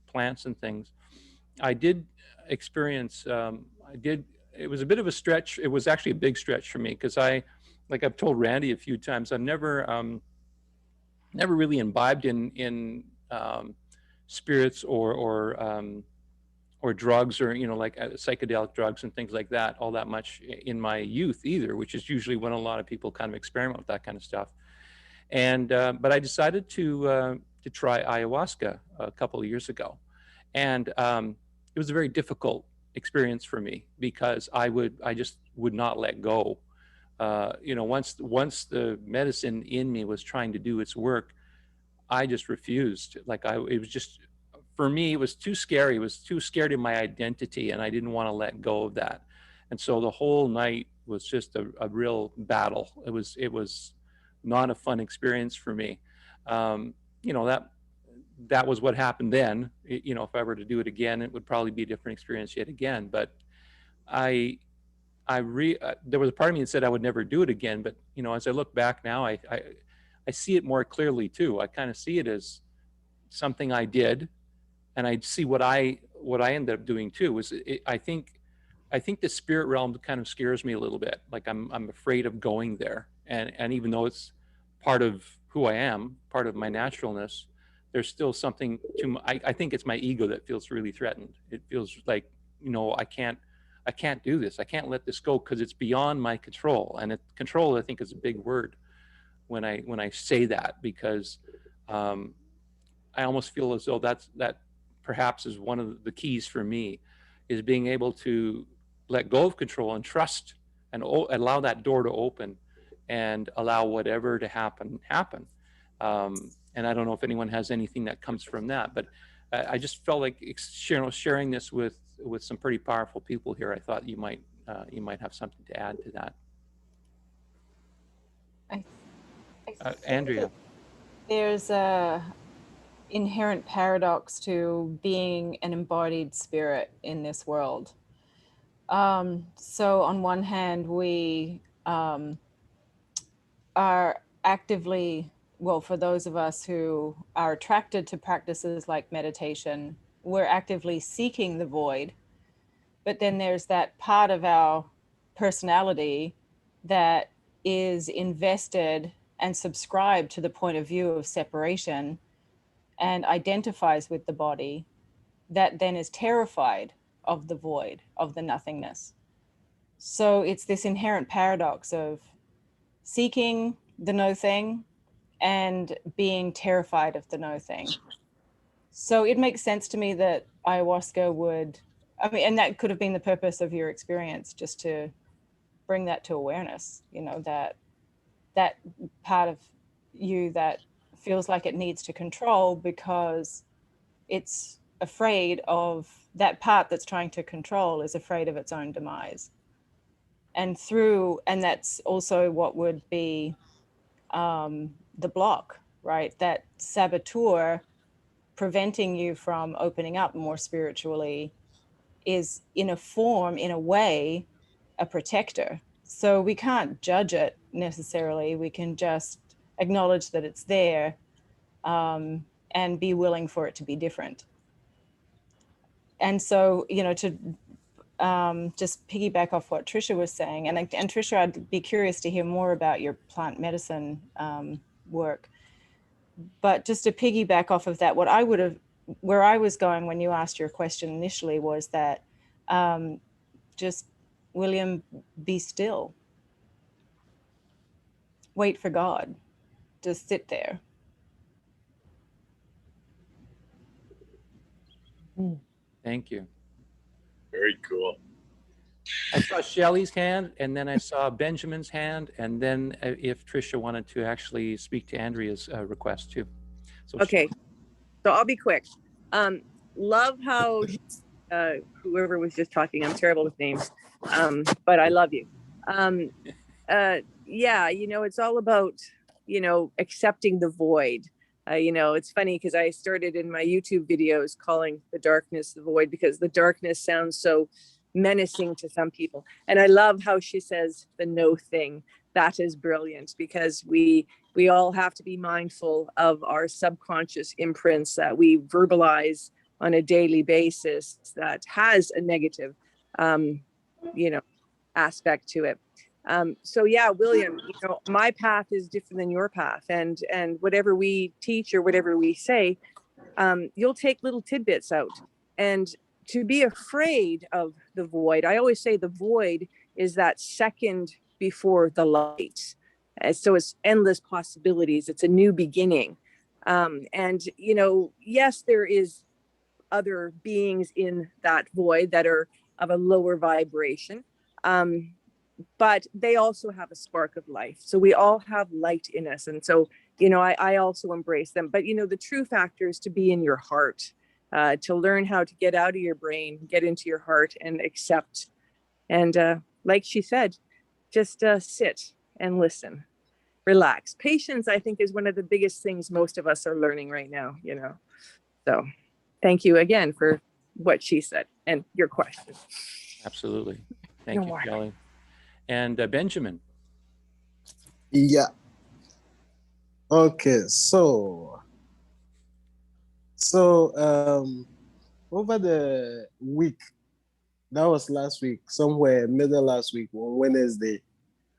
plants and things, I did experience. It was a bit of a stretch. It was actually a big stretch for me because like I've told Randy a few times, I've never really imbibed in spirits or drugs, or like psychedelic drugs and things like that all that much in my youth either, which is usually when a lot of people kind of experiment with that kind of stuff. And but I decided to try ayahuasca a couple of years ago, and it was a very difficult experience for me because I just would not let go. Once the medicine in me was trying to do its work, I just refused. It was just, for me, it was too scary. It was too scared of my identity, and I didn't want to let go of that. And so the whole night was just a real battle. It was not a fun experience for me. That was what happened then. If I were to do it again, it would probably be a different experience yet again. But there was a part of me that said I would never do it again. But as I look back now, I see it more clearly too. I kind of see it as something I did, and I see what I ended up doing too. I think the spirit realm kind of scares me a little bit. Like I'm afraid of going there, and even though it's part of who I am, part of my naturalness, there's still something I think it's my ego that feels really threatened. It feels like, I can't do this. I can't let this go because it's beyond my control. And control, I think, is a big word when I say that, because I almost feel as though that perhaps is one of the keys for me, is being able to let go of control and trust and allow that door to open and allow whatever to happen. And I don't know if anyone has anything that comes from that, but I just felt like sharing this with some pretty powerful people here. I thought you might have something to add to that. Andrea. There's a inherent paradox to being an embodied spirit in this world. So on one hand, we are actively, well, for those of us who are attracted to practices like meditation, we're actively seeking the void. But then there's that part of our personality that is invested and subscribed to the point of view of separation and identifies with the body, that then is terrified of the void, of the nothingness. So it's this inherent paradox of seeking the no thing and being terrified of the no thing. So it makes sense to me that ayahuasca would, and that could have been the purpose of your experience, just to bring that to awareness, that part of you that feels like it needs to control because it's afraid of, that part that's trying to control is afraid of its own demise. And that's also what would be the block, right? That saboteur preventing you from opening up more spiritually is in a way, a protector. So we can't judge it necessarily. We can just acknowledge that it's there and be willing for it to be different. And so, to just piggyback off what Trisha was saying, and Trisha, I'd be curious to hear more about your plant medicine work. But just to piggyback off of that, where I was going when you asked your question initially was that just, William, be still. Wait for God. Just sit there. Thank you. Very cool. I saw Shelley's hand, and then I saw Benjamin's hand, and then if Trisha wanted to actually speak to Andrea's request too. So okay, so I'll be quick. Love how whoever was just talking. I'm terrible with names, but I love you. Yeah, it's all about, accepting the void. It's funny because I started in my YouTube videos calling the darkness the void, because the darkness sounds so menacing to some people. And I love how she says the no thing. That is brilliant, because we all have to be mindful of our subconscious imprints that we verbalize on a daily basis that has a negative, aspect to it. So yeah, William, my path is different than your path, and whatever we teach or whatever we say, you'll take little tidbits out. And to be afraid of the void, I always say the void is that second before the light. So it's endless possibilities. It's a new beginning. And yes, there is other beings in that void that are of a lower vibration. But they also have a spark of life. So we all have light in us. And so, I also embrace them. But, the true factor is to be in your heart, to learn how to get out of your brain, get into your heart and accept. And like she said, just sit and listen, relax. Patience, I think, is one of the biggest things most of us are learning right now, So thank you again for what she said and your question. Absolutely. Thank you, Kelly. And Benjamin. Yeah. Okay. So over the week, that was last week, somewhere middle last week on Wednesday,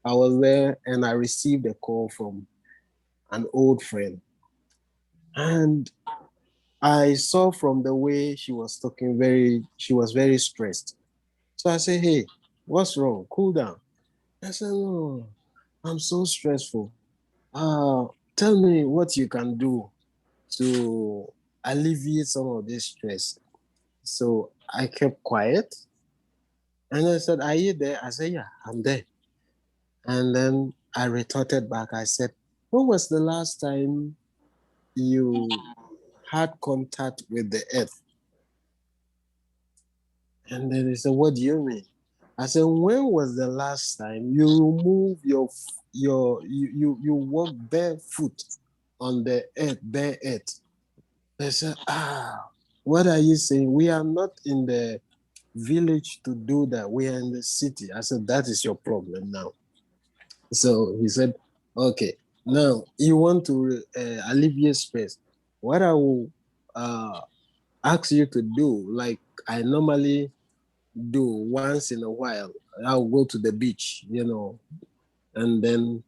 I was there and I received a call from an old friend. And I saw from the way she was talking, she was very stressed. So I said, hey, what's wrong? Cool down. I said, no, I'm so stressful. Tell me what you can do to alleviate some of this stress. So I kept quiet. And I said, are you there? I said, yeah, I'm there. And then I retorted back. I said, when was the last time you had contact with the earth? And then he said, what do you mean? I said, when was the last time you removed you walk barefoot on the earth, bare earth? They said, what are you saying? We are not in the village to do that. We are in the city. I said, that is your problem now. So he said, okay, now you want to alleviate stress. What I will ask you to do, like I normally do once in a while, I'll go to the beach, and then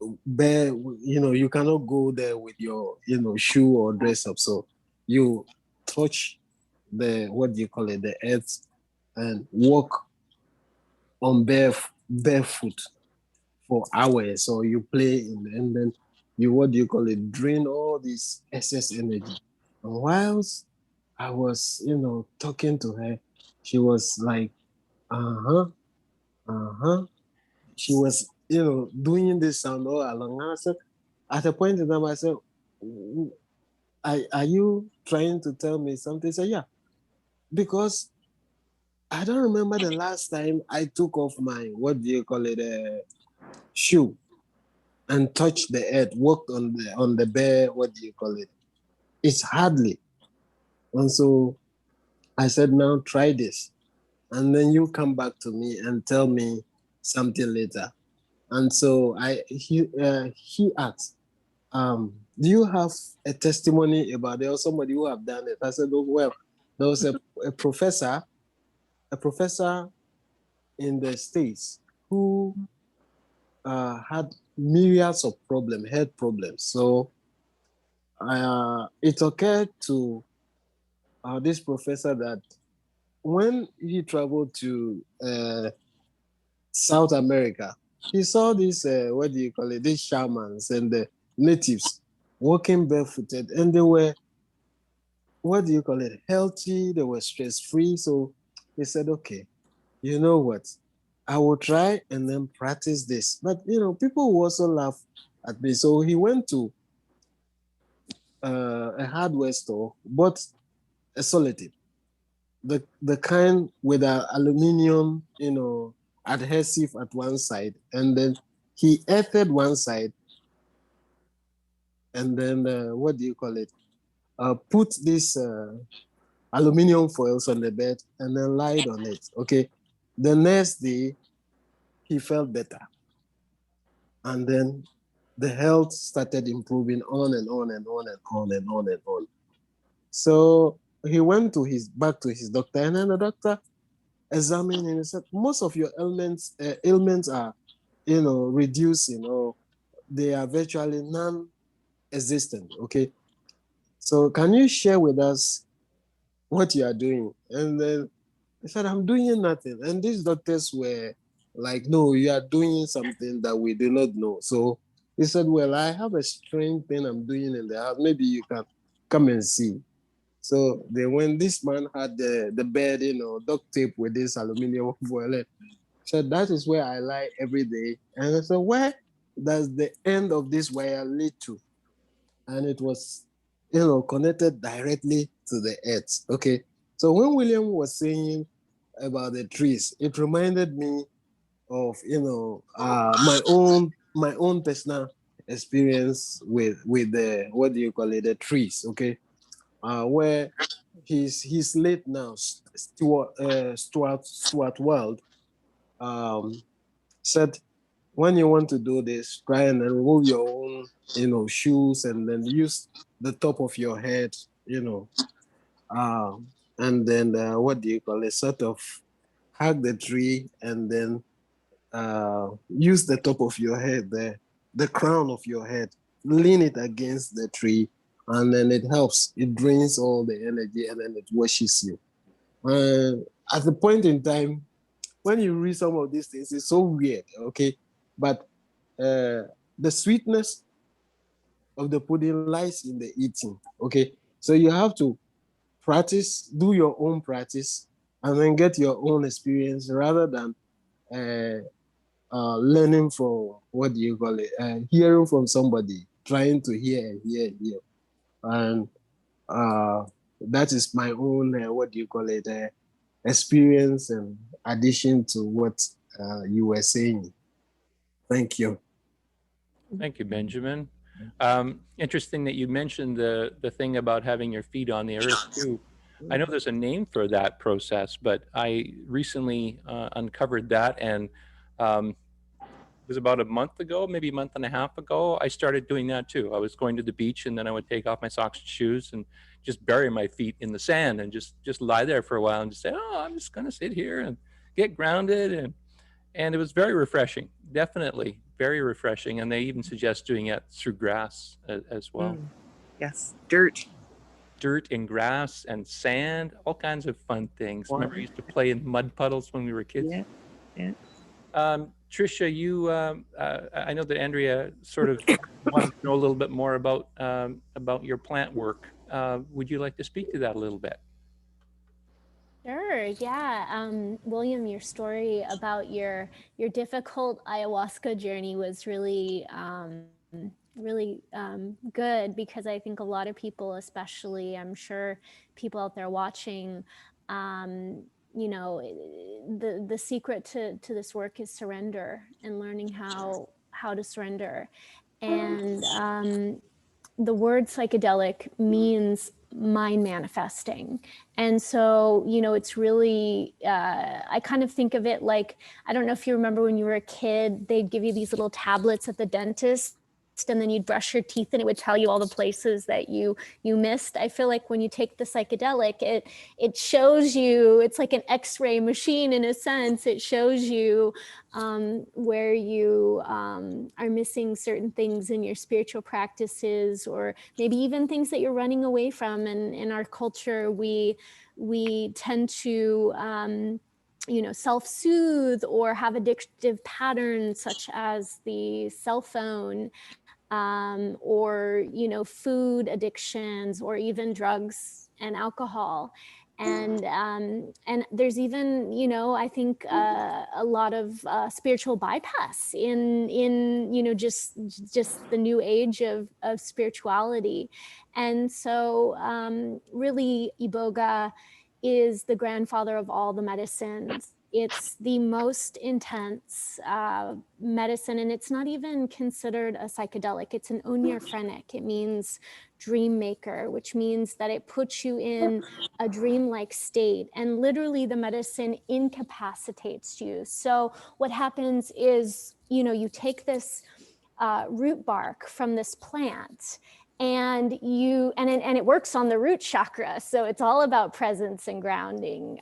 you cannot go there with your, shoe or dress up. So you touch what do you call it, the earth, and walk on barefoot for hours. Or you play and then you, what do you call it, drain all this excess energy. And whilst I was, talking to her, she was like, uh-huh, uh-huh. She was, doing this sound all along. And I said, at a point in time, I said, are you trying to tell me something? She said, yeah, because I don't remember the last time I took off my, what do you call it, shoe and touched the earth, walked on the bare, what do you call it? It's hardly. And so I said, now try this. And then you come back to me and tell me something later. And so he asked, do you have a testimony about it or somebody who have done it? I said, oh, well, there was a professor in the States who had myriads of problems, health problems. So it occurred to this professor that when he traveled to South America, he saw these, what do you call it, these shamans and the natives walking barefooted, and they were, what do you call it, healthy, they were stress-free. So he said, okay, you know what, I will try and then practice this. But, people will also laugh at me. So he went to a hardware store, bought a solitaire, the kind with an aluminum, adhesive at one side, and then he earthed one side, and then what do you call it? Put this aluminum foils on the bed and then lied on it. Okay. The next day, he felt better. And then the health started improving on and on and on and on and on and on. So he went back to his doctor, and then the doctor examined him and said, most of your ailments are, reducing, or they are virtually non-existent. Okay. So can you share with us what you are doing? And then I said, I'm doing nothing. And these doctors were like, no, you are doing something that we do not know. So he said, well, I have a strange thing I'm doing in the house. Maybe you can come and see. So when this man had the bed, duct tape with this aluminum foil, said, that is where I lie every day. And I said, where does the end of this wire lead to? And it was, connected directly to the earth. Okay. So when William was saying about the trees, it reminded me of, my own personal experience with the, what do you call it, the trees. Okay. Where he's late now, Stuart Weld, said, when you want to do this, try and remove your own, shoes, and then use the top of your head, and then what do you call it? Sort of hug the tree, and then use the top of your head, the crown of your head, lean it against the tree, and then it helps. It drains all the energy, and then it washes you. At the point in time, when you read some of these things, it's so weird, okay? But the sweetness of the pudding lies in the eating, okay? So you have to practice, do your own practice, and then get your own experience rather than learning from, what do you call it, hearing from somebody, trying to hear and hear and hear. And that is my own, what do you call it, experience and addition to what you were saying. Thank you. Thank you, Benjamin. Interesting that you mentioned the thing about having your feet on the earth too. I know there's a name for that process, but I recently uncovered that, and it was about a month ago, maybe a month and a half ago, I started doing that too. I was going to the beach, and then I would take off my socks and shoes and just bury my feet in the sand and just lie there for a while and just say, oh, I'm just going to sit here and get grounded. And it was very refreshing, definitely very refreshing. And they even suggest doing it through grass as well. Yes, dirt And grass and sand, all kinds of fun things. Wow. Remember, we used to play in mud puddles when we were kids. Yeah. Tricia, you, I know that Andrea sort of wanted to know a little bit more about your plant work. Would you like to speak to that a little bit? Sure, yeah. William, your story about your difficult ayahuasca journey was really, really good, because I think a lot of people, especially I'm sure people out there watching, you know, the secret to this work is surrender, and learning how to surrender. And the word psychedelic means mind manifesting. And so, you know, it's really, I kind of think of it like, I don't know if you remember when you were a kid, they'd give you these little tablets at the dentist, and then you'd brush your teeth and it would tell you all the places that you missed. I feel like when you take the psychedelic, it shows you, it's like an X-ray machine in a sense. It shows you where you are missing certain things in your spiritual practices, or maybe even things that you're running away from. And in our culture, we tend to you know, self-soothe or have addictive patterns such as the cell phone, or, you know, food addictions, or even drugs and alcohol. And there's even, you know, I think a lot of spiritual bypass in you know, just the new age of spirituality. And so really Iboga is the grandfather of all the medicines. It's the most intense medicine, and it's not even considered a psychedelic. It's an oneirophrenic. It means dream maker, which means that it puts you in a dreamlike state, and literally the medicine incapacitates you. So what happens is, you take this root bark from this plant, and it works on the root chakra. So it's all about presence and grounding,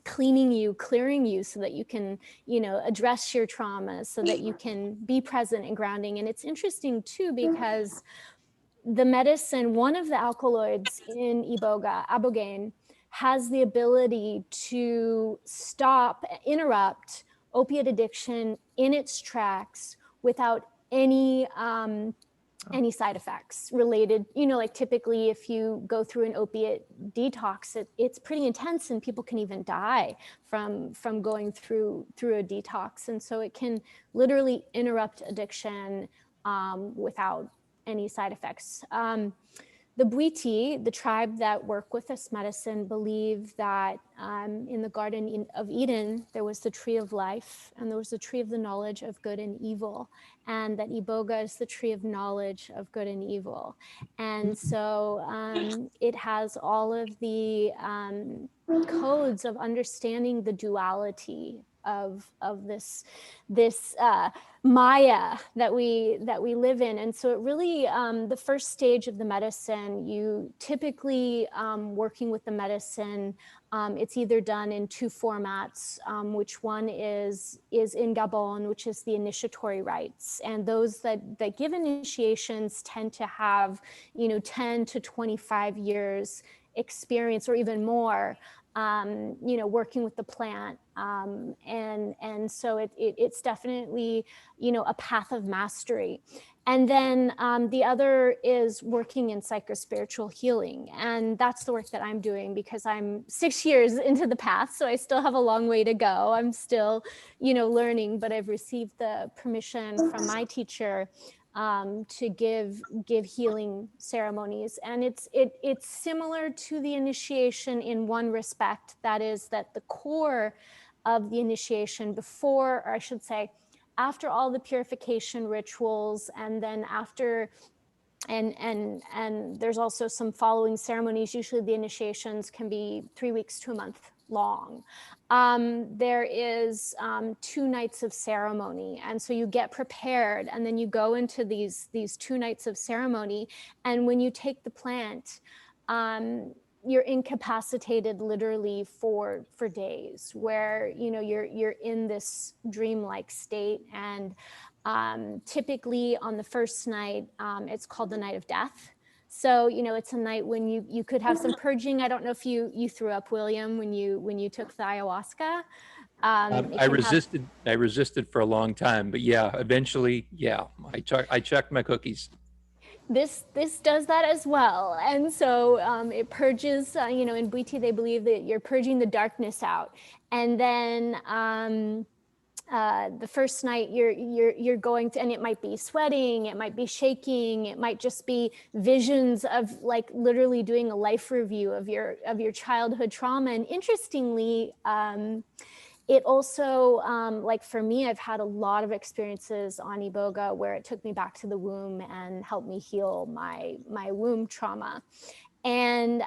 cleaning you, clearing you, so that you can, address your traumas, so that you can be present and grounding. And it's interesting too, because the medicine, one of the alkaloids in iboga, ibogaine, has the ability to interrupt opiate addiction in its tracks without any side effects related. Like typically if you go through an opiate detox, it's pretty intense, and people can even die from going through a detox. And so it can literally interrupt addiction without any side effects. The Bwiti, the tribe that work with this medicine, believe that in the Garden of Eden, there was the tree of life, and there was the tree of the knowledge of good and evil, and that iboga is the tree of knowledge of good and evil. And so it has all of the codes of understanding the duality of this Maya that we live in. And so it really, the first stage of the medicine, you typically working with the medicine, it's either done in two formats, which one is in Gabon, which is the initiatory rites. And those that give initiations tend to have, 10 to 25 years experience or even more, working with the plant. And so it's definitely, a path of mastery. And then the other is working in psychospiritual healing. And that's the work that I'm doing, because I'm 6 years into the path. So I still have a long way to go. I'm still, learning, but I've received the permission from my teacher to give healing ceremonies. And it's similar to the initiation in one respect, that is that the core of the initiation before, or I should say, after all the purification rituals, and then after, and there's also some following ceremonies. Usually the initiations can be 3 weeks to a month long. There is 2 nights of ceremony, and so you get prepared, and then you go into these 2 nights of ceremony. And when you take the plant, you're incapacitated literally for days, where you're in this dreamlike state. And typically on the first night, it's called the night of death. So, it's a night when you could have some purging. I don't know if you threw up, William, when you took the ayahuasca. I resisted for a long time, but yeah, eventually, yeah, I checked my cookies. This does that as well. And so it purges, in Bwiti, they believe that you're purging the darkness out. And then the first night you're going to, and it might be sweating, it might be shaking, it might just be visions of like literally doing a life review of your childhood trauma. And interestingly, it also, like for me, I've had a lot of experiences on iboga where it took me back to the womb and helped me heal my womb trauma. And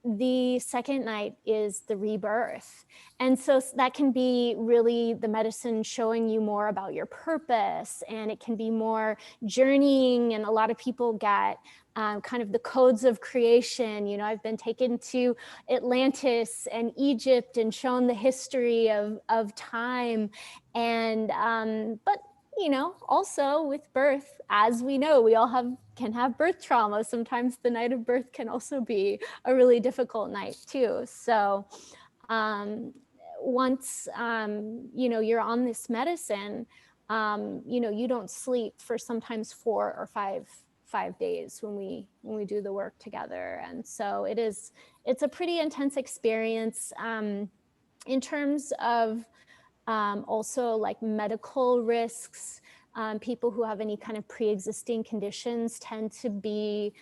the second night is the rebirth. And so that can be really the medicine showing you more about your purpose, and it can be more journeying. And a lot of people get kind of the codes of creation. I've been taken to Atlantis and Egypt and shown the history of time. And but also with birth, as we know, we all can have birth trauma. Sometimes the night of birth can also be a really difficult night too. So once you're on this medicine, you don't sleep for sometimes 4 or 5 days when we do the work together. And so it's a pretty intense experience. In terms of also like medical risks, people who have any kind of pre-existing conditions tend to be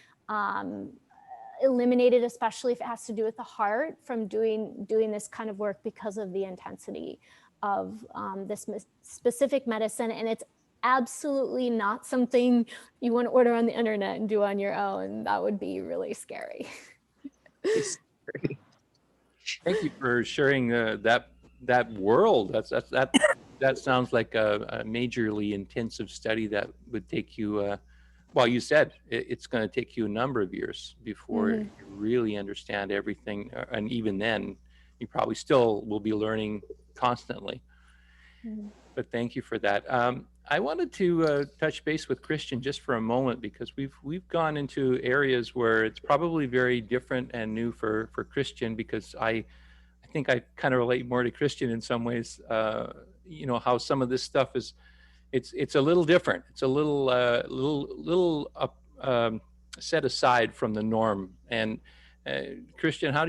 eliminated, especially if it has to do with the heart, from doing this kind of work because of the intensity of this specific medicine. And it's absolutely not something you want to order on the internet and do on your own. That would be really scary. Thank you for sharing that world. That sounds like a majorly intensive study that would take you. Well, you said it's going to take you a number of years before you really understand everything, and even then, you probably still will be learning constantly. But thank you for that. I wanted to touch base with Christian just for a moment, because we've gone into areas where it's probably very different and new for Christian, because I think I kind of relate more to Christian in some ways. You know, how some of this stuff is, it's a little different. It's a little set aside from the norm. And Christian, how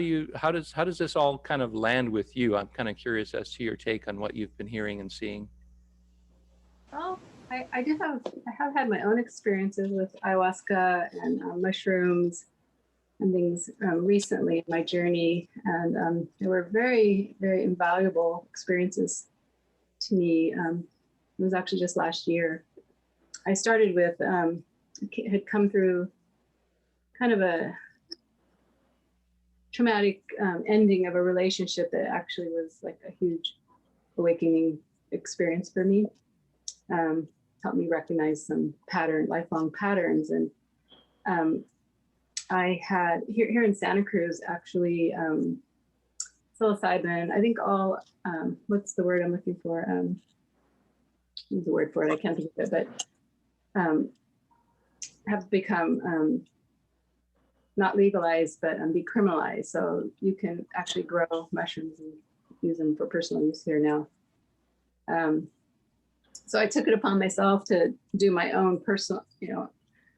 does this all kind of land with you? I'm kind of curious as to your take on what you've been hearing and seeing. Well, I have had my own experiences with ayahuasca and mushrooms and things recently in my journey, and they were very, very invaluable experiences to me. It was actually just last year. I started with, had come through kind of a traumatic ending of a relationship that actually was like a huge awakening experience for me. Helped me recognize some lifelong patterns. And I had here in Santa Cruz, actually, psilocybin, I think all, what's the word I'm looking for? There's a word for it, I can't think of it, but have become not legalized, but decriminalized. So you can actually grow mushrooms and use them for personal use here now. So I took it upon myself to do my own personal,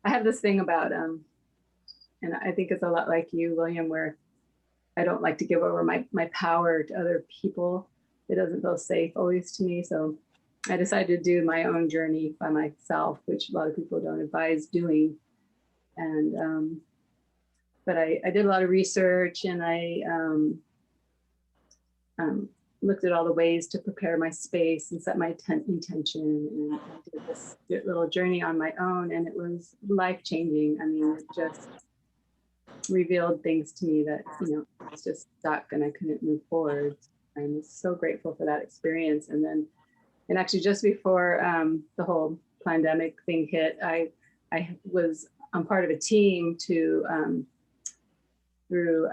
I have this thing about, and I think it's a lot like you, William, where I don't like to give over my power to other people. It doesn't feel safe always to me. So I decided to do my own journey by myself, which a lot of people don't advise doing. And, but I did a lot of research, and I looked at all the ways to prepare my space and set my intention, and did this little journey on my own, and it was life-changing. I mean, it just revealed things to me that, I was just stuck and I couldn't move forward. I'm so grateful for that experience. And then, and actually just before the whole pandemic thing hit, I'm part of a team to, through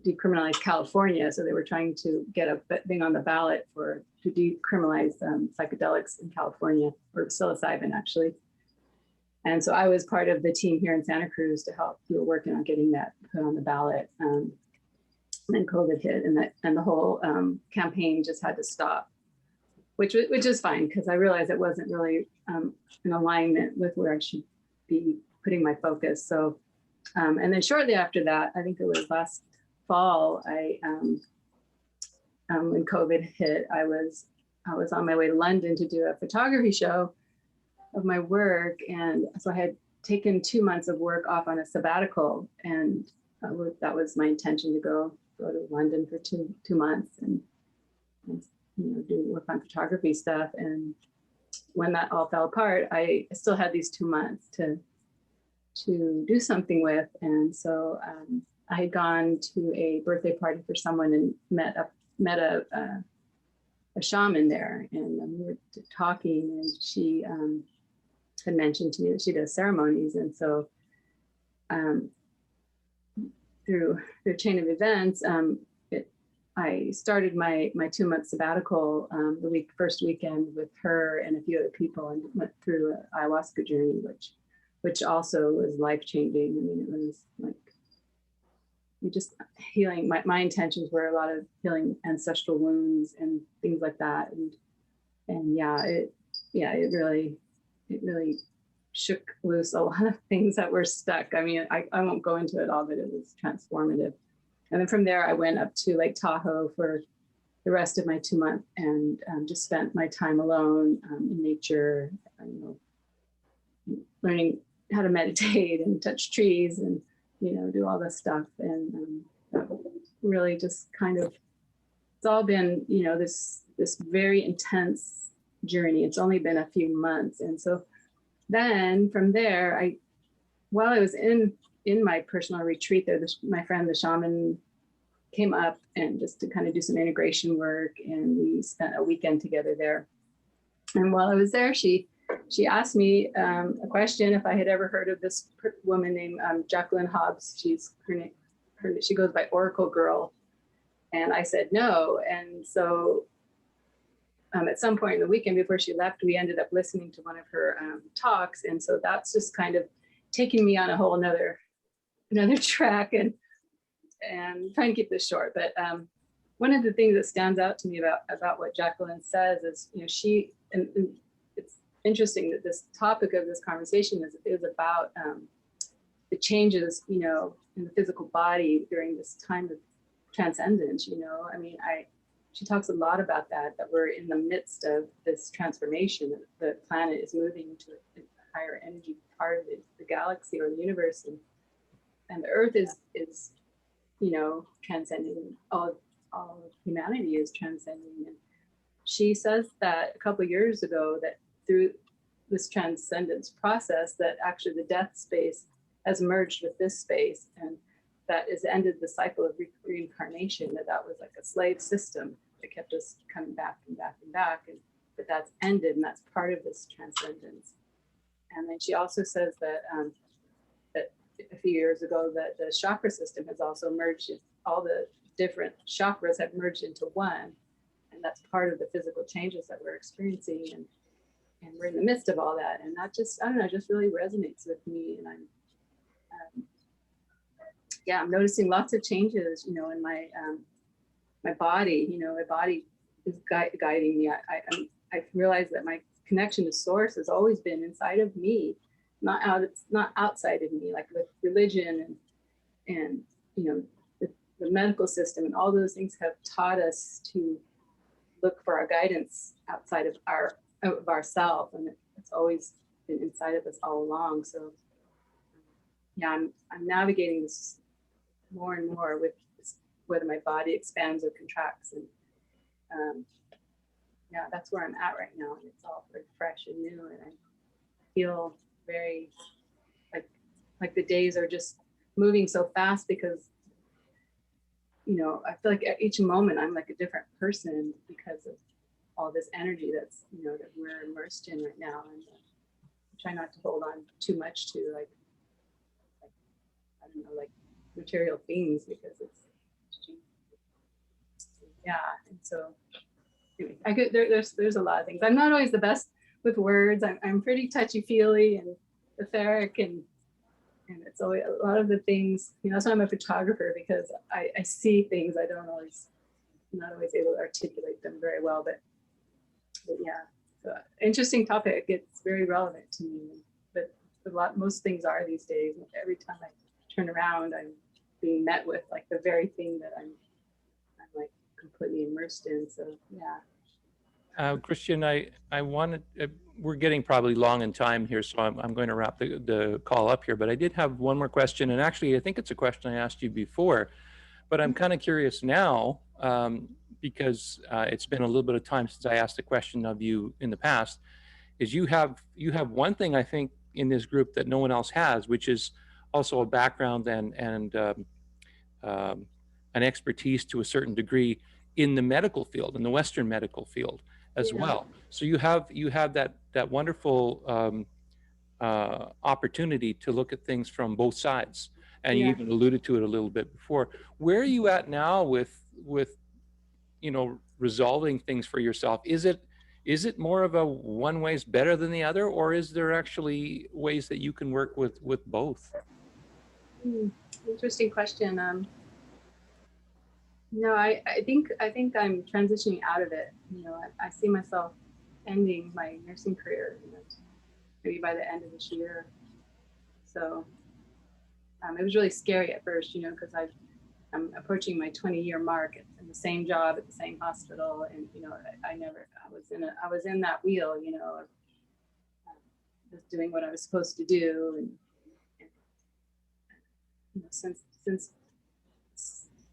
decriminalize California. So they were trying to get a thing on the ballot to decriminalize psychedelics in California, or psilocybin actually. And so I was part of the team here in Santa Cruz to help. We were working on getting that put on the ballot. And then COVID hit, and the whole campaign just had to stop, which is fine, because I realized it wasn't really in alignment with where I should be putting my focus. So, and then shortly after that, I think it was last fall, when COVID hit, I was on my way to London to do a photography show of my work. And so I had taken 2 months of work off on a sabbatical, and that was my intention, to go to London for two months and do work on photography stuff. And when that all fell apart, I still had these 2 months to do something with. And so I had gone to a birthday party for someone and met a shaman there, and we were talking, and she had mentioned to me that she does ceremonies. And so through the chain of events, I started my 2 month sabbatical the first weekend with her and a few other people, and went through an ayahuasca journey, which also was life-changing. I mean, it was like, you just healing. My intentions were a lot of healing ancestral wounds and things like that. And it really shook loose a lot of things that were stuck. I mean, I won't go into it all, but it was transformative. And then from there, I went up to Lake Tahoe for the rest of my 2 months, and just spent my time alone in nature, learning how to meditate and touch trees and, you know, do all this stuff. And really just kind of, it's all been, you know, this very intense journey. It's only been a few months. And so then from there, while I was in my personal retreat there, my friend, the shaman, came up and just to kind of do some integration work. And we spent a weekend together there. And while I was there, she asked me a question, if I had ever heard of this woman named Jacqueline Hobbs. She goes by Oracle Girl. And I said no. And so at some point in the weekend before she left, we ended up listening to one of her talks. And so that's just kind of taking me on a whole another track and trying to keep this short. But one of the things that stands out to me about what Jacqueline says is, you know, and it's interesting that this topic of this conversation is about the changes, you know, in the physical body during this time of transcendence. You know, I mean, she talks a lot about that we're in the midst of this transformation, that the planet is moving to a higher energy part of the galaxy or the universe, and the earth is, you know, transcending. All of humanity is transcending. And she says that a couple of years ago, that through this transcendence process, that actually the death space has merged with this space, and that has ended the cycle of reincarnation. That was like a slave system that kept us coming back and back and back, but that's ended, and that's part of this transcendence. And then she also says that that a few years ago, that the chakra system has also merged. All the different chakras have merged into one, and that's part of the physical changes that we're experiencing. And we're in the midst of all that, and that just, I don't know, just really resonates with me. And I'm noticing lots of changes, you know, in my my body. You know, my body is guiding me. I realized that my connection to source has always been inside of me, it's not outside of me, like with religion and you know, the medical system and all those things have taught us to look for our guidance outside of ourselves, and it's always been inside of us all along. So yeah, I'm navigating this more and more with whether my body expands or contracts, and yeah, that's where I'm at right now, and it's all very fresh and new, and I feel very like the days are just moving so fast, because, you know, I feel like at each moment I'm like a different person because of all this energy that's, you know, that we're immersed in right now. And I try not to hold on too much to like I don't know, like material things, because it's yeah. And so anyway, there's a lot of things. I'm not always the best with words. I'm pretty touchy-feely and etheric, and it's always a lot of the things, you know, that's why I'm a photographer, because I see things. I'm not always able to articulate them very well, but yeah, so interesting topic. It's very relevant to me, but most things are these days. Every time I turn around, I'm being met with like the very thing that I'm like completely immersed in. So yeah. Christian, I wanted, we're getting probably long in time here, so I'm going to wrap the call up here, but I did have one more question, and actually I think it's a question I asked you before, but I'm kind of curious now, because it's been a little bit of time since I asked a question of you in the past, is you have one thing I think in this group that no one else has, which is also a background and an expertise to a certain degree in the medical field, in the Western medical field as well. So you have that wonderful opportunity to look at things from both sides, and you even alluded to it a little bit before. Where are you at now with you know, resolving things for yourself? Is it more of a one way's better than the other, or is there actually ways that you can work with both? Interesting question. No, I think I'm transitioning out of it. You know, I see myself ending my nursing career, you know, maybe by the end of this year. So it was really scary at first, you know, because I'm approaching my 20-year mark in the same job at the same hospital, and you know, I was in that wheel, you know, was doing what I was supposed to do. And you know, since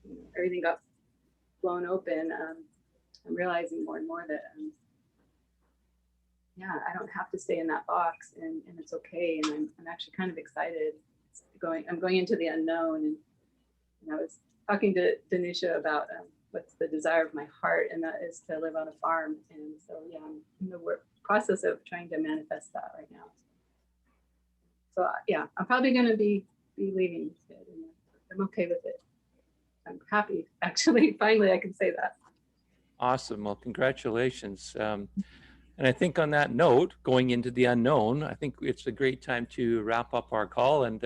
you know, everything got blown open, I'm realizing more and more that yeah, I don't have to stay in that box, and it's okay. And I'm actually kind of excited. I'm going into the unknown, and I was talking to Danisha about what's the desire of my heart, and that is to live on a farm. And so yeah, I'm in the process of trying to manifest that right now. So yeah, I'm probably going to be leaving. I'm okay with it. I'm happy, actually. Finally, I can say that. Awesome. Well, congratulations. And I think on that note, going into the unknown, I think it's a great time to wrap up our call. And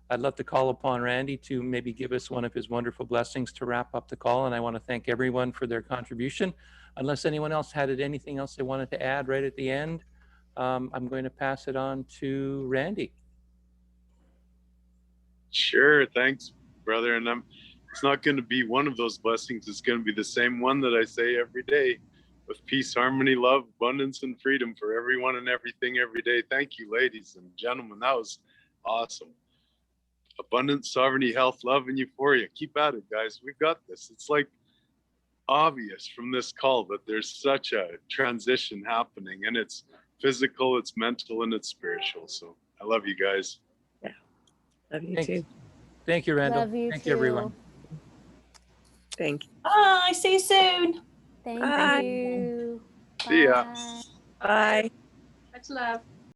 I'd love to call upon Randy to maybe give us one of his wonderful blessings to wrap up the call. And I want to thank everyone for their contribution. Unless anyone else had anything else they wanted to add right at the end, I'm going to pass it on to Randy. Sure, thanks, brother. And it's not going to be one of those blessings. It's going to be the same one that I say every day, with peace, harmony, love, abundance, and freedom for everyone and everything every day. Thank you, ladies and gentlemen. That was awesome. Abundance, sovereignty, health, love, and euphoria. Keep at it, guys. We've got this. It's like obvious from this call that there's such a transition happening, and it's physical, it's mental, and it's spiritual. So I love you guys. Yeah, love you too. Thank you, Randall. Love you Thank too. you, everyone. Thank you. Bye. See you soon. Thank Bye. you. See ya. Bye. Bye. Much love.